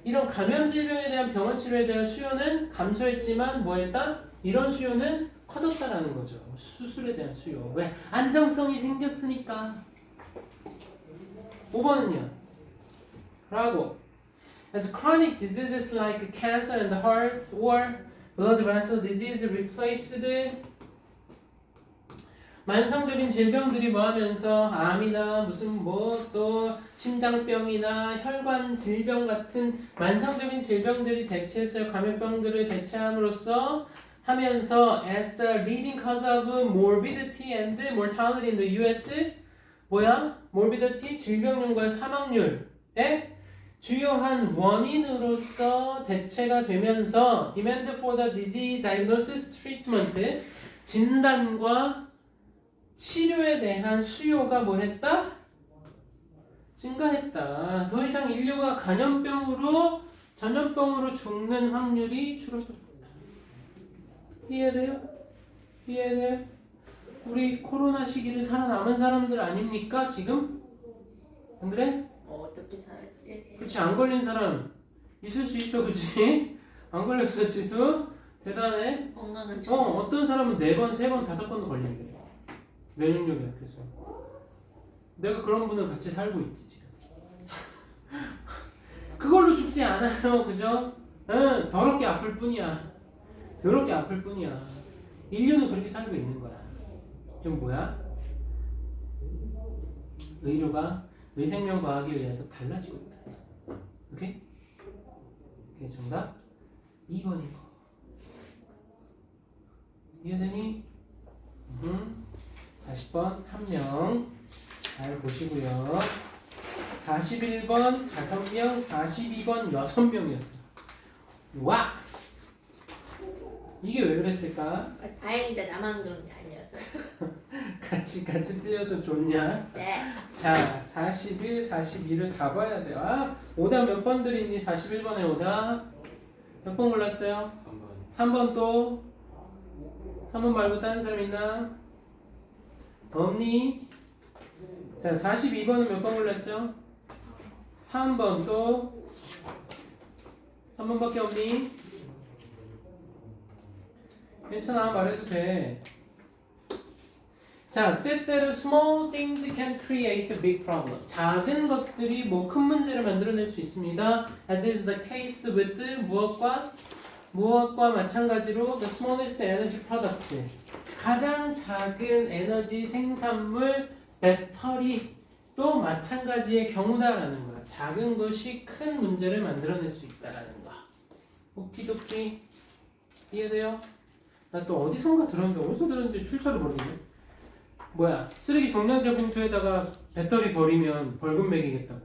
이런 감염 질병에 대한 병원 치료에 대한 수요는 감소했지만 뭐했다? 이런 수요는 커졌다라는 거죠. 수술에 대한 수요. 왜? 안정성이 생겼으니까. 5번은요. 라고. As chronic diseases like cancer and the heart or blood vessel disease replaced 만성적인 질병들이 뭐 하면서 암이나 무슨 뭐 또 심장병이나 혈관 질병 같은 만성적인 질병들이 대체했어요. 감염병들을 대체함으로써 하면서 as the leading cause of morbidity and mortality in the US 뭐야? morbidity 질병률과 사망률의 주요한 원인으로서 대체가 되면서 demand for the disease diagnosis treatment 진단과 치료에 대한 수요가 뭐 했다? 증가했다. 더 이상 인류가 전염병으로 죽는 확률이 줄어들었다. 이해돼요? 이해돼요? 우리 코로나 시기를 살아남은 사람들 아닙니까? 지금? 안 그래? 어떻게 살았지? 그렇지, 안 걸린 사람 있을 수 있어, 그치? 안 걸렸어, 지수? 대단해. 건강은 좋아. 어떤 사람은 4번, 3번, 5번도 걸린대. 면역력이 약해서. 내가 그런 분을 같이 살고 있지, 지금. 그걸로 죽지 않아요, 그죠? 응, 더럽게 아플 뿐이야. 더럽게 아플 뿐이야. 인류는 그렇게 살고 있는 거야. 좀 뭐야? 의료가 의생명과학에 의해서 달라지고 있다. 오케이? 그래서 정답 2번인 거. 이해되니? 40번 한 명 잘 보시고요. 41번 5명, 42번 6명이었어요. 와! 이게 왜 그랬을까? 다행이다. 나만 그런 게 아니었어. 같이 틀려서 좋냐? 네. 자, 41, 42를 다 봐야 돼요. 아, 오답 몇 번 드리니? 41번에 오답 몇 번 골랐어요? 3번 또? 3번 말고 다른 사람 있나? 없니? 자, 42번은 몇 번 골랐죠? 3번 또? 3번밖에 없니? 괜찮아, 말해도 돼. 자, 때때로 small things can create a big problem. 작은 것들이 뭐 큰 문제를 만들어낼 수 있습니다. As is the case with 무엇과 마찬가지로 the smallest energy product. 가장 작은 에너지 생산물 배터리도 마찬가지의 경우다라는 거야. 작은 것이 큰 문제를 만들어낼 수 있다라는 거. 오키도키 이해돼요? 나 또 어디선가 들었는데 어디서 들었는지 출처를 모르겠네. 뭐야? 쓰레기 종량제 봉투에다가 배터리 버리면 벌금 매기겠다고.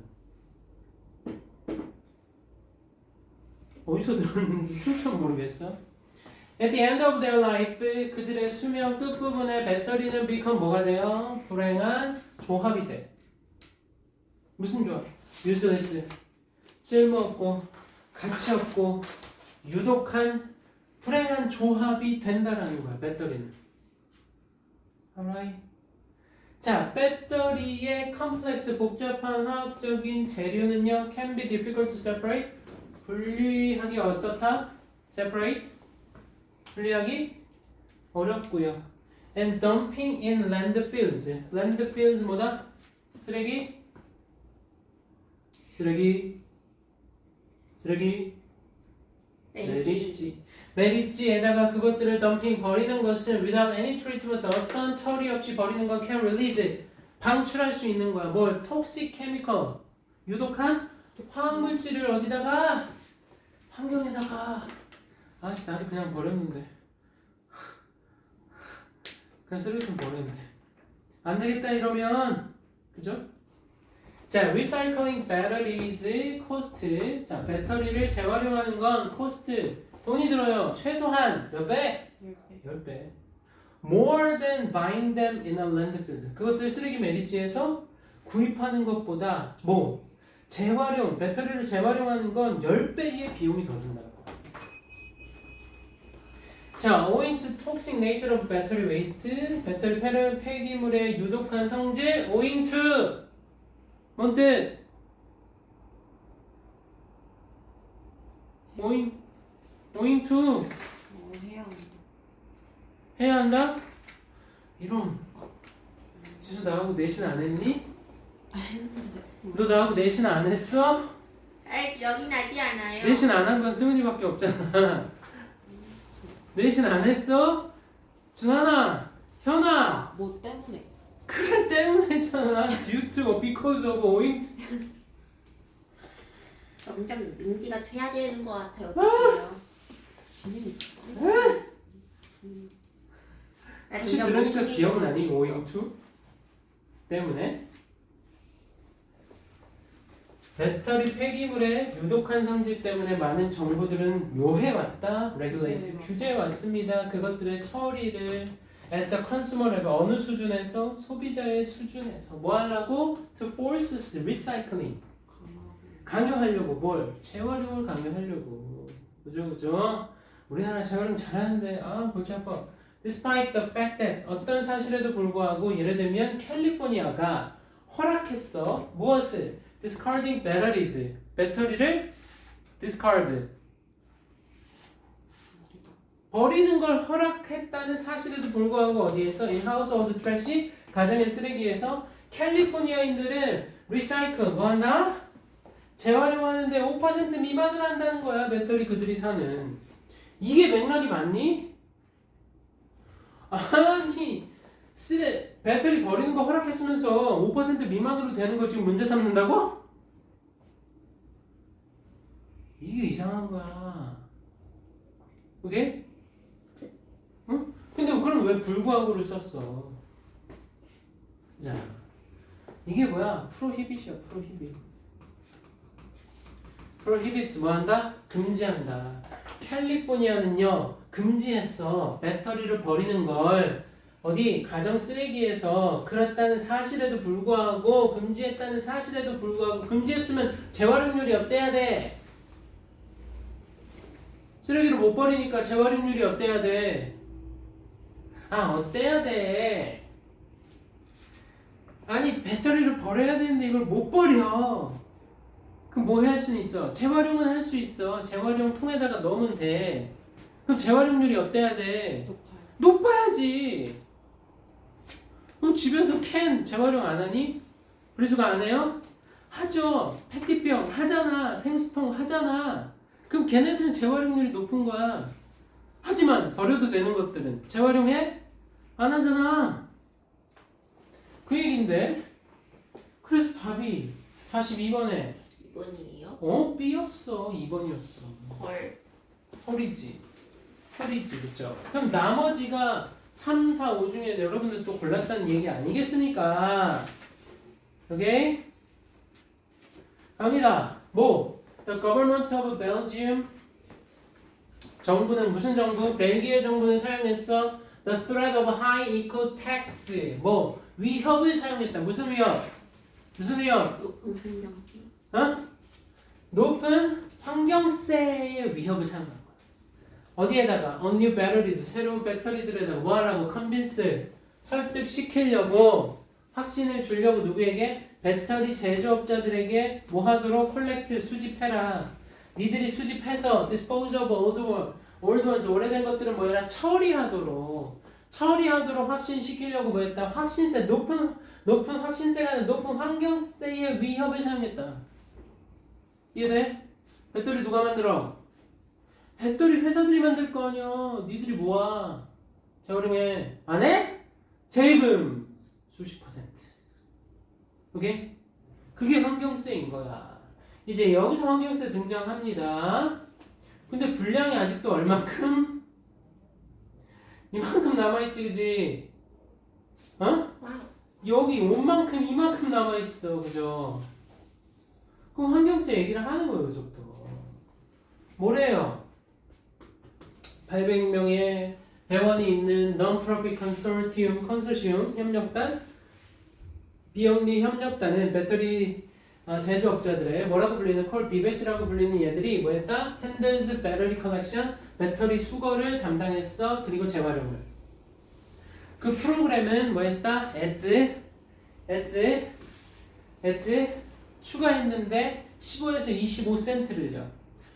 어디서 들었는지 출처 모르겠어. At the end of their life, 그들의 수명 끝부분에 배터리는 become 뭐가 돼요? 불행한 조합이 돼. 무슨 조합? useless, 쓸모없고 가치 없고 유독한 불행한 조합이 된다라는 거야. 배터리는. alright. 자, 배터리의 컴플렉스 복잡한 화학적인 재료는요, can be difficult to separate. 분리하기 어떻다? separate. 분리하기 어렵고요. And dumping in landfills. landfills 뭐다? 쓰레기. 매립지에다가 그것들을 덤핑 버리는 것은 without any treatment 어떤 처리 없이 버리는 건 can release 방출할 수 있는 거야. 뭘? toxic chemical 유독한 화학물질을 어디다가? 환경에다가. 아씨 나도 그냥 버렸는데. 그냥 쓰레기통 버렸는데. 안 되겠다 이러면 그죠? 자, recycling batteries cost. 자, 배터리를 재활용하는 건 cost 돈이 들어요. 최소한 몇 배? 10배. More than buying them in a landfill. 그것들 쓰레기 매립지에서 구입하는 것보다 뭐 재활용, 배터리를 재활용하는 건 10배의 비용이 더 든다고. 자, owing to toxic nature of battery waste. 배터리 폐기물의 유독한 성질. owing to 뭔 뜻? owing to 해야 한다? 이런. 지수 나하고 내신 안 했니? 너 나하고 내신 안 했어? 잘 기억이 나지 않아요. 내신 안 한 건 승은이밖에 없잖아. 내신 안 했어? 준하나, 현아. 뭐 때문에 했잖아. due to or because of owing to. 점점 민기가 돼야 되는 것 같아요. 어떡해요? 진이 혹시 들으니까 기억나니? owing to? 때문에? 배터리 폐기물의 유독한 성질 때문에 많은 정부들은 묘해왔다. regulate. 규제해왔습니다. 그것들의 처리를 at the consumer level 어느 수준에서? 소비자의 수준에서 뭐 하려고? to force recycling. 강요하려고 뭘? 재활용을 강요하려고. 그죠? 우리나라 재활용 잘하는데 골치 아파. Despite the fact that 어떤 사실에도 불구하고 예를 들면 캘리포니아가 허락했어. 무엇을? Discarding batteries. 배터리를 discard. 버리는 걸 허락했다는 사실에도 불구하고 어디에서? In household trash. 가정의 쓰레기에서 캘리포니아인들은 recycle 뭐 한다? 재활용하는데 5% 미만을 한다는 거야. 배터리 그들이 사는. 이게 맥락이 맞니? 아니 배터리 버리는 거 허락했으면서 5% 미만으로 되는 거 지금 문제 삼는다고? 이게 이상한 거야. 오케이? 응? 근데 그럼 왜 불구하고를 썼어? 자, 이게 뭐야? 프로히빗이야, 프로히빗. 프로히빗 뭐 한다? 금지한다. 캘리포니아는요 금지했어. 배터리를 버리는 걸 어디 가정 쓰레기에서 그렇다는 사실에도 불구하고 금지했다는 사실에도 불구하고 금지했으면 재활용률이 어때야 돼? 쓰레기를 못 버리니까 재활용률이 어때야 돼? 어때야 돼? 아니 배터리를 버려야 되는데 이걸 못 버려. 그럼 뭐 할 수 있어? 재활용은 할 수 있어. 재활용 통에다가 넣으면 돼. 그럼 재활용률이 어때야 돼? 높아야지. 그럼 집에서 캔 재활용 안 하니? 분리수거 안 해요? 하죠. 페티병 하잖아. 생수통 하잖아. 그럼 걔네들은 재활용률이 높은 거야. 하지만 버려도 되는 것들은 재활용해? 안 하잖아. 그 얘긴데. 그래서 답이 42번에 2번이에요? B였어. 2번이었어. 헐. 헐이지. 그쵸? 그럼 나머지가 3, 4, 5 중에 여러분들 또 골랐다는 얘기 아니겠습니까? 오케이? 갑니다. 뭐? The government of Belgium. 정부는 무슨 정부? 벨기에 정부는 사용했어. The threat of high eco tax. 뭐? 위협을 사용했다. 무슨 위협? 무슨 위협? 높은 환경세의 위협을 사용한 거야. 어디에다가? On new batteries. 새로운 배터리들에다가 뭐 하라고? convince. 설득시키려고 확신을 주려고 누구에게? 배터리 제조업자들에게 뭐 하도록? collect. 수집해라. 니들이 수집해서 dispose of old ones. 오래된 것들은 뭐해라? 처리하도록 확신시키려고 뭐 했다? 확신세. 높은 확신세가 아니라 높은 환경세의 위협을 사용했다. 이해돼? 배터리 누가 만들어? 배터리 회사들이 만들 거 아니야. 니들이 모아. 재활용해. 안 해? 세금 수십 %. 오케이? 그게 환경세인 거야. 이제 여기서 환경세 등장합니다. 근데 분량이 아직도 얼만큼? 이만큼 남아있지, 그지? 어? 여기 온만큼 이만큼 남아있어, 그죠? 그럼 환경세 얘기를 하는 거예요, 여기서부터. 뭐래요? 800명의 회원이 있는 Non-Profit Consortium 협력단, 비영리 협력단은 배터리 제조업자들의 뭐라고 불리는 콜 비벳이라고 불리는 얘들이 뭐했다? Handles Battery Collection, 배터리 수거를 담당했어. 그리고 재활용을. 그 프로그램은 뭐했다? as 추가했는데 15에서 25센트를요.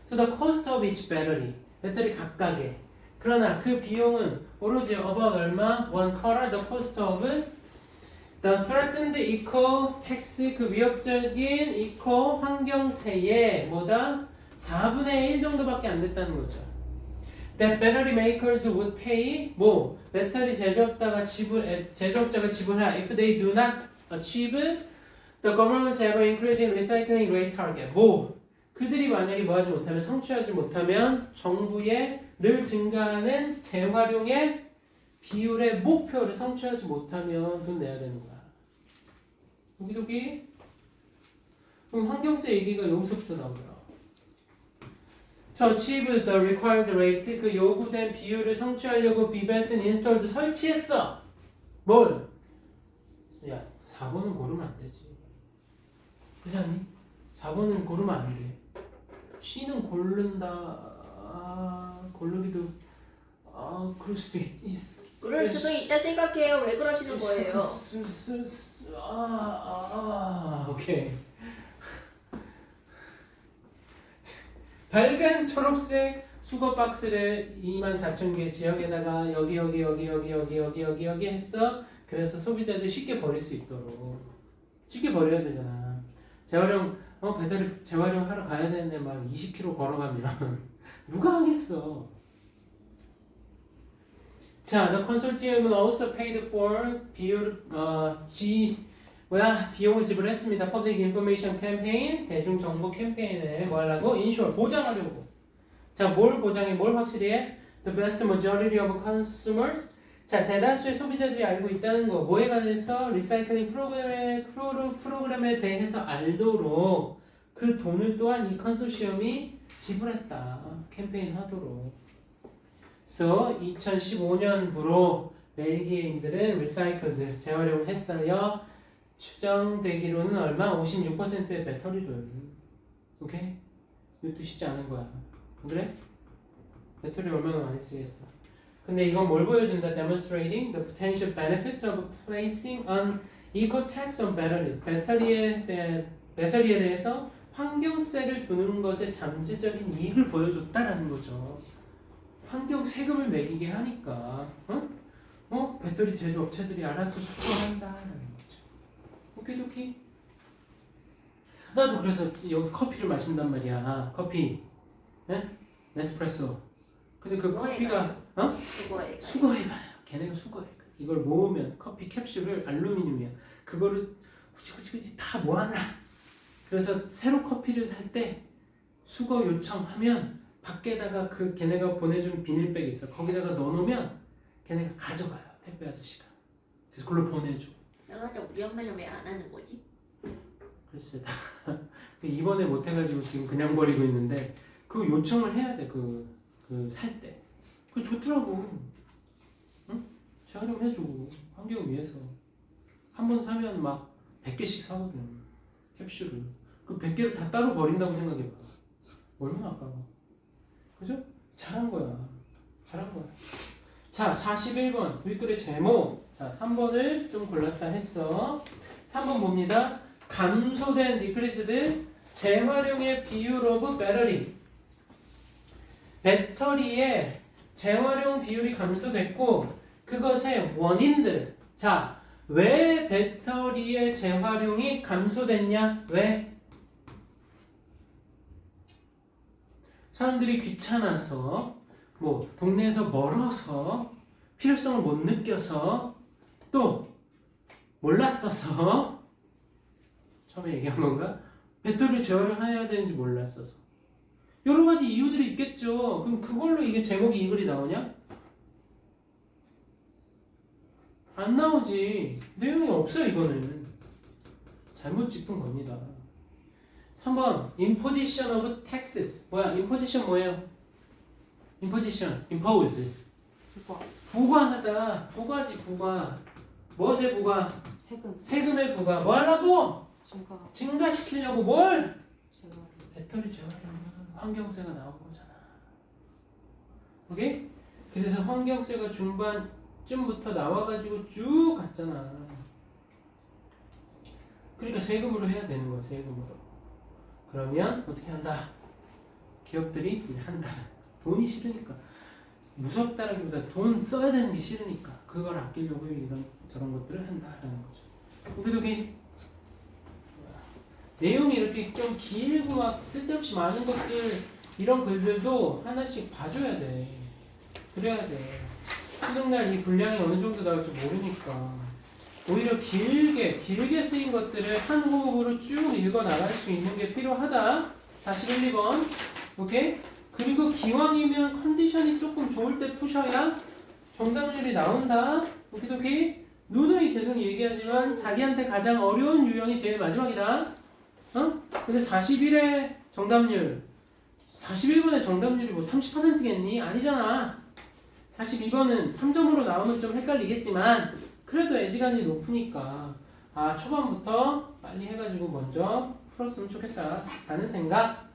So the cost of each battery. 배터리 각각의. 그러나 그 비용은 오로지 about 얼마? One quarter the cost of the threatened eco tax. 그 위협적인 eco 환경세의 뭐다? 4분의 1 정도밖에 안 됐다는 거죠. That battery makers would pay. 뭐? 배터리 제조업자가 지불하 if they do not achieve the government ever increasing recycling rate target. 그들이 만약에 뭐 하지 못하면 성취하지 못하면 정부의 늘 증가하는 재활용의 비율의 목표를 성취하지 못하면 돈 내야 되는 거야. 여기저기. 그럼 환경세 얘기가 여기서부터 나오더라. To achieve the required rate, 그 요구된 비율을 성취하려고 BBS는 installed 설치했어. 뭘? 야, 4번은 고르면 안 되지. 그렇지 않니? 4번은 고르면 안 돼. C는 고른다. 고르기도 그럴 수도 있어. 그럴 수도 있다 생각해요. 왜 그러시는 거예요? 오케이. 밝은 초록색 수거 박스를 24,000개 지역에다가 여기 했어. 그래서 소비자들이 쉽게 버릴 수 있도록. 쉽게 버려야 되잖아. 재활용 배터리 재활용하러 가야 되는데 막 20km 걸어가면 누가 하겠어. 자, the consortium은 also paid for 비용을 지불했습니다. Public Information Campaign, 대중정보 캠페인에 뭐 하려고? Ensure, 보장하려고. 자, 뭘 보장해? 뭘 확실히 해? The vast majority of consumers. 자, 대다수의 소비자들이 알고 있다는 거. 뭐에 관해서? 리사이클링 프로그램에 대해서 알도록 그 돈을 또한 이 컨소시엄이 지불했다. 캠페인 하도록. 그래서 2015년부로 벨기에인들은 리사이클드, 재활용을 했어요. 추정되기로는 얼마? 56%의 배터리를. 오케이? 이것도 쉽지 않은 거야. 그래? 배터리 얼마나 많이 쓰겠어. 근데 이건 뭘 보여준다? Demonstrating the potential benefits of placing an eco tax on batteries. 배터리에 대해서 환경세를 두는 것의 잠재적인 이익을 보여줬다라는 거죠. 환경 세금을 매기게 하니까, 배터리 제조 업체들이 알아서 수거한다라는 거죠. 오키도키. 나도 그래서 여기 커피를 마신단 말이야. 커피, 네스프레소. 근데 그 커피가 수거해가요. 걔네가 수거해. 이걸 모으면 커피 캡슐을 알루미늄이야. 그거를 굳이 다 모아놔. 그래서 새로 커피를 살 때 수거 요청하면 밖에다가 그 걔네가 보내준 비닐백 있어. 거기다가 넣어놓으면 걔네가 가져가요. 택배 아저씨가. 그래서 그걸로 보내줘. 그래가지고 우리 엄마는 왜 안 하는 거지? 글쎄. 이번에 못 해가지고 지금 그냥 버리고 있는데 그 요청을 해야 돼. 그 살 때. 그거 좋더라고. 응? 재활용해주고 환경을 위해서. 한 번 사면 막 100개씩 사거든. 캡슐을. 그 100개를 다 따로 버린다고 생각해봐. 얼마나 아까워. 그죠? 잘한 거야. 자, 41번 윗글의 제목. 자, 3번을 좀 골랐다 했어. 3번 봅니다. 감소된 decreased 재활용의 비율 오브 배터리. 배터리의 재활용 비율이 감소됐고 그것의 원인들. 자, 왜 배터리의 재활용이 감소됐냐? 왜? 사람들이 귀찮아서, 동네에서 멀어서, 필요성을 못 느껴서, 또 몰랐어서, 처음에 얘기한 건가? 배터리 재활용해야 되는지 몰랐어서. 여러 가지 이유들이 있겠죠. 그럼 그걸로 이게 제목이 이 글이 나오냐? 안 나오지. 내용이 없어요, 이거는. 잘못 짚은 겁니다. 3번 imposition of taxes. 뭐야? imposition 뭐예요? imposition, impose. 부과하다. 부과지, 부과. 무엇의 부과? 세금의 부과. 뭐 하려고? 증가시키려고 뭘? 배터리 재활용. 환경세가 나온 거잖아. 오케이? 그래서 환경세가 중반쯤부터 나와가지고 쭉 갔잖아. 그러니까 세금으로 해야 되는 거야, 세금으로. 그러면 어떻게 한다? 기업들이 이제 한다. 돈이 싫으니까. 무섭다라기보다 돈 써야 되는 게 싫으니까 그걸 아끼려고 이런 저런 것들을 한다라는 거죠. 여기 내용이 이렇게 좀 길고 막 쓸데없이 많은 것들 이런 글들도 하나씩 봐줘야 돼. 그래야 돼. 수능날 이 분량이 어느 정도 나올지 모르니까 오히려 길게 쓰인 것들을 한 호흡으로 쭉 읽어 나갈 수 있는 게 필요하다. 41, 2번. 오케이? 그리고 기왕이면 컨디션이 조금 좋을 때 푸셔야 정답률이 나온다. 오케이? 누누이 계속 얘기하지만 자기한테 가장 어려운 유형이 제일 마지막이다. 어? 근데 41의 정답률, 41번의 정답률이 뭐 30%겠니? 아니잖아. 42번은 3점으로 나오면 좀 헷갈리겠지만 그래도 애지간히 높으니까 초반부터 빨리 해가지고 먼저 풀었으면 좋겠다 라는 생각.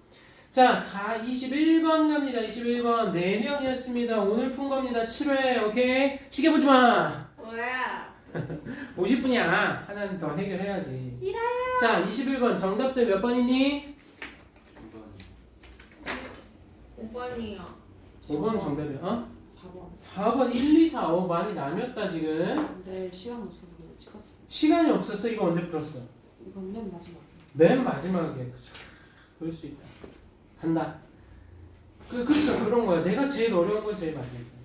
자, 21번 갑니다. 21번 4명이었습니다. 오늘 푼 겁니다. 7회. 오케이? 시계 보지 마. 뭐야? 50분이야. 하나는 더 해결해야지. 싫어요. 자, 21번 정답들 몇 번이니? 5번이요. 5번 정답이야. 어? 4번. 4번 1, 2, 4, 5 많이 나뉘었다 지금. 근데 시간 없어서 그냥 찍었어. 시간이 없었어. 이거 언제 풀었어? 이건 맨 마지막에. 맨 마지막에. 그쵸. 그럴 수 있다. 간다. 그러니까 그런 거야. 내가 제일 어려운 건 제일 마지막이야.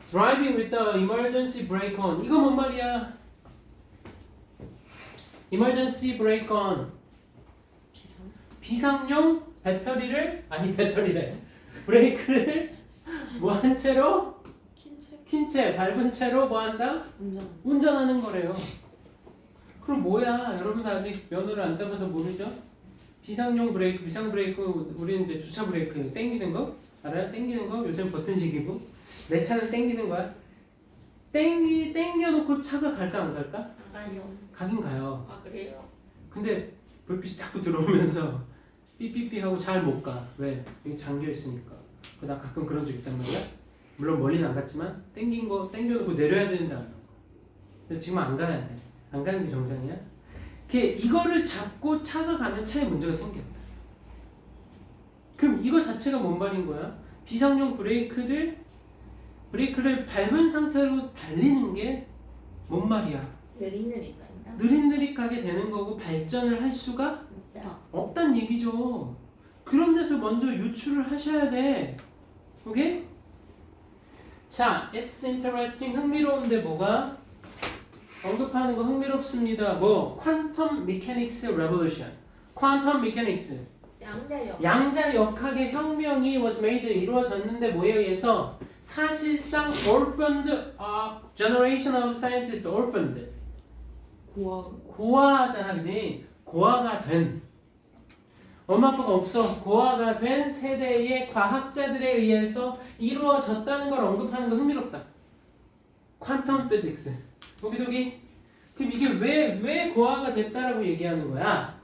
Driving with the emergency brake on. 이거 뭔 말이야? Emergency brake on. 비상. 비상용 배터리래. 브레이크를 뭐 한 채로? 킨책. 킨 채, 밟은 채로 뭐 한다? 운전. 운전하는 거래요. 그럼 뭐야? 여러분 아직 면허를 안 따봐서 모르죠? 비상 브레이크, 우리는 이제 주차 브레이크 땡기는 거 알아요? 땡기는 거 요새는 버튼식이고 내 차는 땡기는 거야. 땡겨놓고 차가 갈까 안 갈까? 안 가요. 가긴 가요. 아 그래요? 근데 불빛이 자꾸 들어오면서 삐삐삐 하고 잘 못 가. 왜? 여기 잠겨 있으니까. 나 가끔 그런 적 있단 말이야. 물론 멀리는 안 갔지만 땡겨놓고 내려야 된다. 근데 지금 안 가야 돼. 안 가는 게 정상이야. 이거를 잡고 차가 가면 차에 문제가 생겨. 그럼 이거 자체가 뭔 말인 거야? 비상용 브레이크를 밟은 상태로 달리는 게 뭔 말이야? 느릿느릿한다. 느릿느릿하게 되는 거고 발전을 할 수가 있다. 없단 얘기죠. 그런 데서 먼저 유출을 하셔야 돼. 오케이? 자, it's interesting. 흥미로운데 뭐가? 언급하는 거 흥미롭습니다. 뭐? Quantum Mechanics Revolution. Quantum Mechanics. 양자요. 양자역학의 혁명이 was made 이루어졌는데 뭐에 의해서? 사실상 orphaned generation of scientists. orphaned. 고아잖아, 그지? 고아가 된. 엄마 아빠가 없어. 고아가 된 세대의 과학자들에 의해서 이루어졌다는 걸 언급하는 거 흥미롭다. 퀀텀 피직스. 보기도기. 그럼 이게 왜 고아가 됐다라고 얘기하는 거야?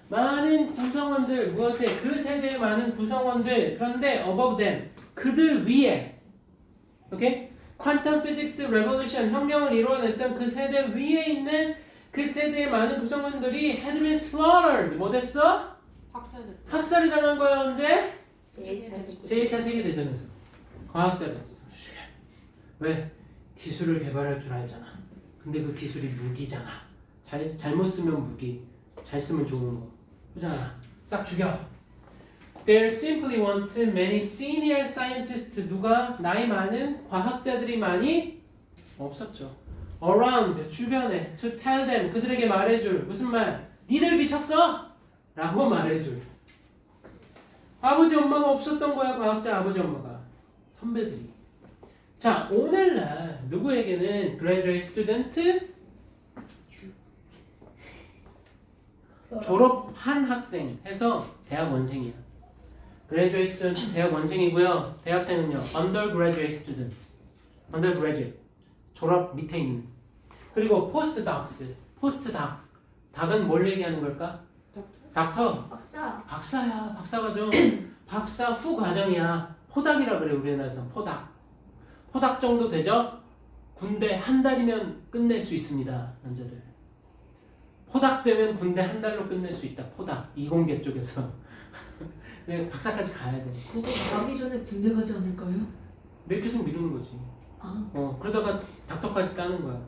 많은 구성원들, 무엇에? 그 세대의 많은 구성원들, 그런데 above them, 그들 위에. 오케이? 퀀텀 피직스 레볼루션, 혁명을 이루어냈던 그 세대 위에 있는 그 세대의 많은 구성원들이 had been slaughtered. 뭐 됐어? 학살됐다. 학살이 당한 거야, 언제? 제1차 제1차 세계대전에서. 과학자들. 왜? 기술을 개발할 줄 알잖아. 근데 그 기술이 무기잖아. 잘못 쓰면 무기, 잘 쓰면 좋은 거. 그잖아. 싹 죽여. They simply want many senior scientists. 누가? 나이 많은 과학자들이 많이 없었죠. Around, 주변에. To tell them, 그들에게 말해줄. 무슨 말? 니들 미쳤어? 라고 말해줄. 아버지 엄마가 없었던 거야. 과학자 아버지 엄마가. 선배들이. 자, 오늘날 누구에게는 graduate student? 졸업한 학생 해서 대학원생이야. graduate student 대학원생이고요. 대학생은요. undergraduate student. undergraduate. 졸업 밑에 있는. 그리고 postdocs. postdoc. 닥은 뭘 얘기하는 걸까? 닥터. 박사. 박사야. 박사과정. 박사 후 과정이야. 포닥이라 그래 우리나라에서. 포닥. 포닥 정도 되죠? 군대 한 달이면 끝낼 수 있습니다. 남자들. 포닥 되면 군대 한 달로 끝낼 수 있다. 포닥. 이공계 쪽에서. 박사까지 가야 돼. 그거 가기 전에 군대 가지 않을까요? 계속 미루는 거지. 아. 그러다가 닥터까지 따는 거야.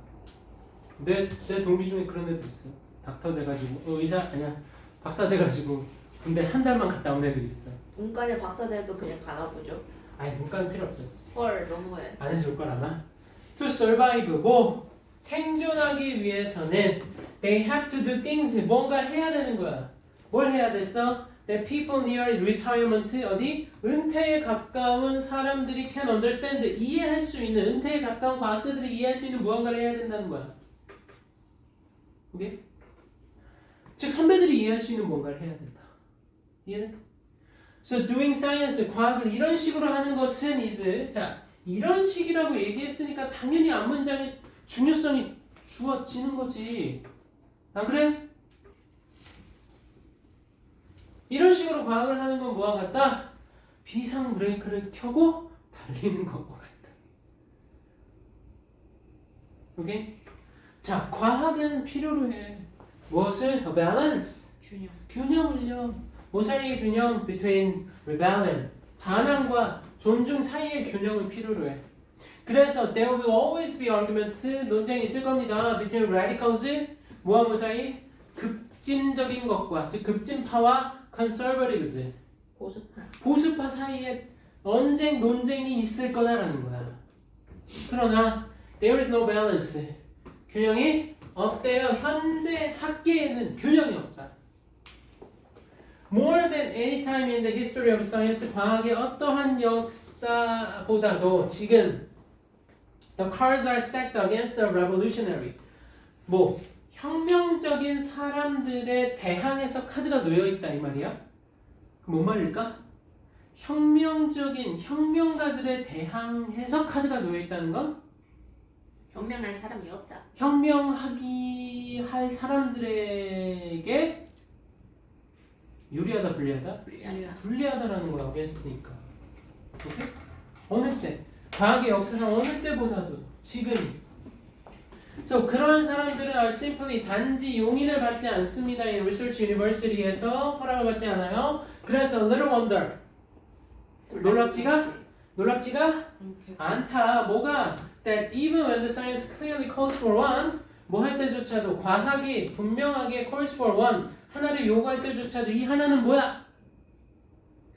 내 동기 중에 그런 애들 있어. 닥터 돼가지고 의사 아니야 박사 돼가지고 군대 한 달만 갔다 온 애들 있어. 문과에 박사 돼도 그냥 가나 보죠. 아니 문과는 필요 없어. 헐 너무해. 안 해줄 걸 아마. To survive 뭐 생존하기 위해서는 they have to do things 뭔가 해야 되는 거야. 뭘 해야 됐어? That people near retirement 어디? 은퇴에 가까운 사람들이 can understand 이해할 수 있는 은퇴에 가까운 과학자들이 이해할 수 있는 무언가를 해야 된다는 거야. 오케이? 즉 선배들이 이해할 수 있는 뭔가를 해야 된다. 이해돼? So doing science 과학을 이런 식으로 하는 것은 is 자 이런 식이라고 얘기했으니까 당연히 앞문장의 중요성이 주어지는 거지. 안 그래? 이런 식으로 과학을 하는 건 뭐와 같다? 비상 브레이크를 켜고 달리는 것과 같다. 오케이? 자, 과학은 필요로 해. 무엇을? A balance. 균형. 균형을요. 뭐 사이의 균형? Between rebellion. 반항과 존중 사이의 균형을 필요로 해. 그래서 there will always be argument. 논쟁이 있을 겁니다. Between radicals. 뭐와 뭐 사이? 급진적인 것과 즉 급진파와 conservatives. 보수파. 보수파 사이에 논쟁이 있을 거다라는 거야. 그러나 there is no balance. 균형이 없대요. 현재 학계에는 균형이 없다. More than any time in the history of science, 과학의 어떠한 역사보다도 지금 the cards are stacked against the revolutionary. 뭐 혁명적인 사람들에 대항해서 카드가 놓여 있다 이 말이야. 뭔 말일까? 혁명적인 혁명가들에 대항해서 카드가 놓여 있다는 건 혁명할 사람이 없다. 혁명하기 할 사람들에게 유리하다 불리하다? 불리하다. 불리하다라는 거야. against니까. 오케이? 어느 때 과학의 역사상 어느 때보다도 지금 So 그러한 사람들은 are simply 단지 용인을 받지 않습니다. 이 Research University에서 허락을 받지 않아요. 그래서 little wonder 놀랍지가 않다. 뭐가? That even when the science clearly calls for one 뭐 할 때조차도 과학이 분명하게 calls for one 하나를 요구할 때조차도 이 하나는 뭐야?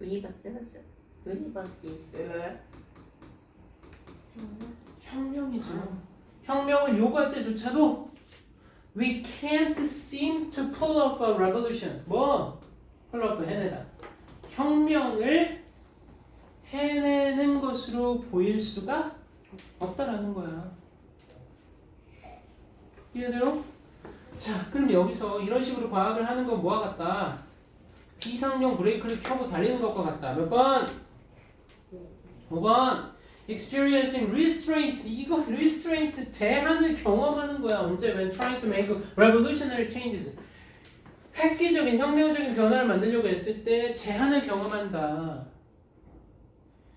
유니버시티. 혁명이죠. 혁명을 요구할 때조차도 we can't seem to pull off a revolution. 뭐? pull off 해내다. 혁명을 해내는 것으로 보일 수가 없다라는 거야. 이해돼요? 자, 그럼 여기서 이런 식으로 과학을 하는 건 뭐와 같다? 비상용 브레이크를 켜고 달리는 것과 같다. 몇 번? 5번. Experiencing restraint. 이거 restraint 제한을 경험하는 거야. 언제? When trying to make revolutionary changes. 획기적인 혁명적인 변화를 만들려고 했을 때 제한을 경험한다.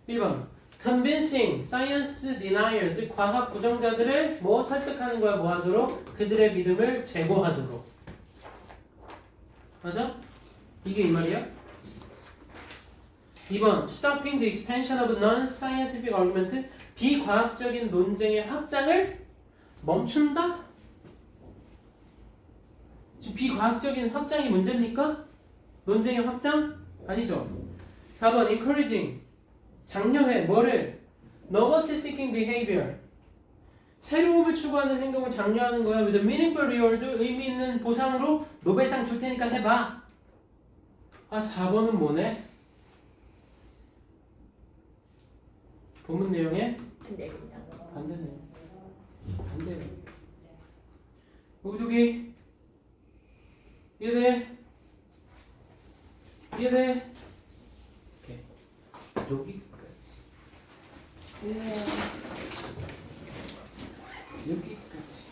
1번. Convincing science deniers. 과학 부정자들을 뭐 설득하는 거야. 뭐 하도록? 그들의 믿음을 제고하도록. 맞아? 이게 이 말이야? 2번. Stopping the expansion of non-scientific argument. 비과학적인 논쟁의 확장을 멈춘다? 지금 비과학적인 확장이 문제입니까? 논쟁의 확장? 아니죠. 4번. Encouraging. 장려해. 뭐를? Novelty seeking behavior. 새로움을 추구하는 행동을 장려하는 거야. With a meaningful reward. 의미 있는 보상으로 노벨상 줄 테니까 해봐. 아, 4번은 뭐네? 본문 내용에 반대입니다. 반대네. 반대요. 여기저기 이해돼? 이해돼? 오케이. 여기까지. 여기까지.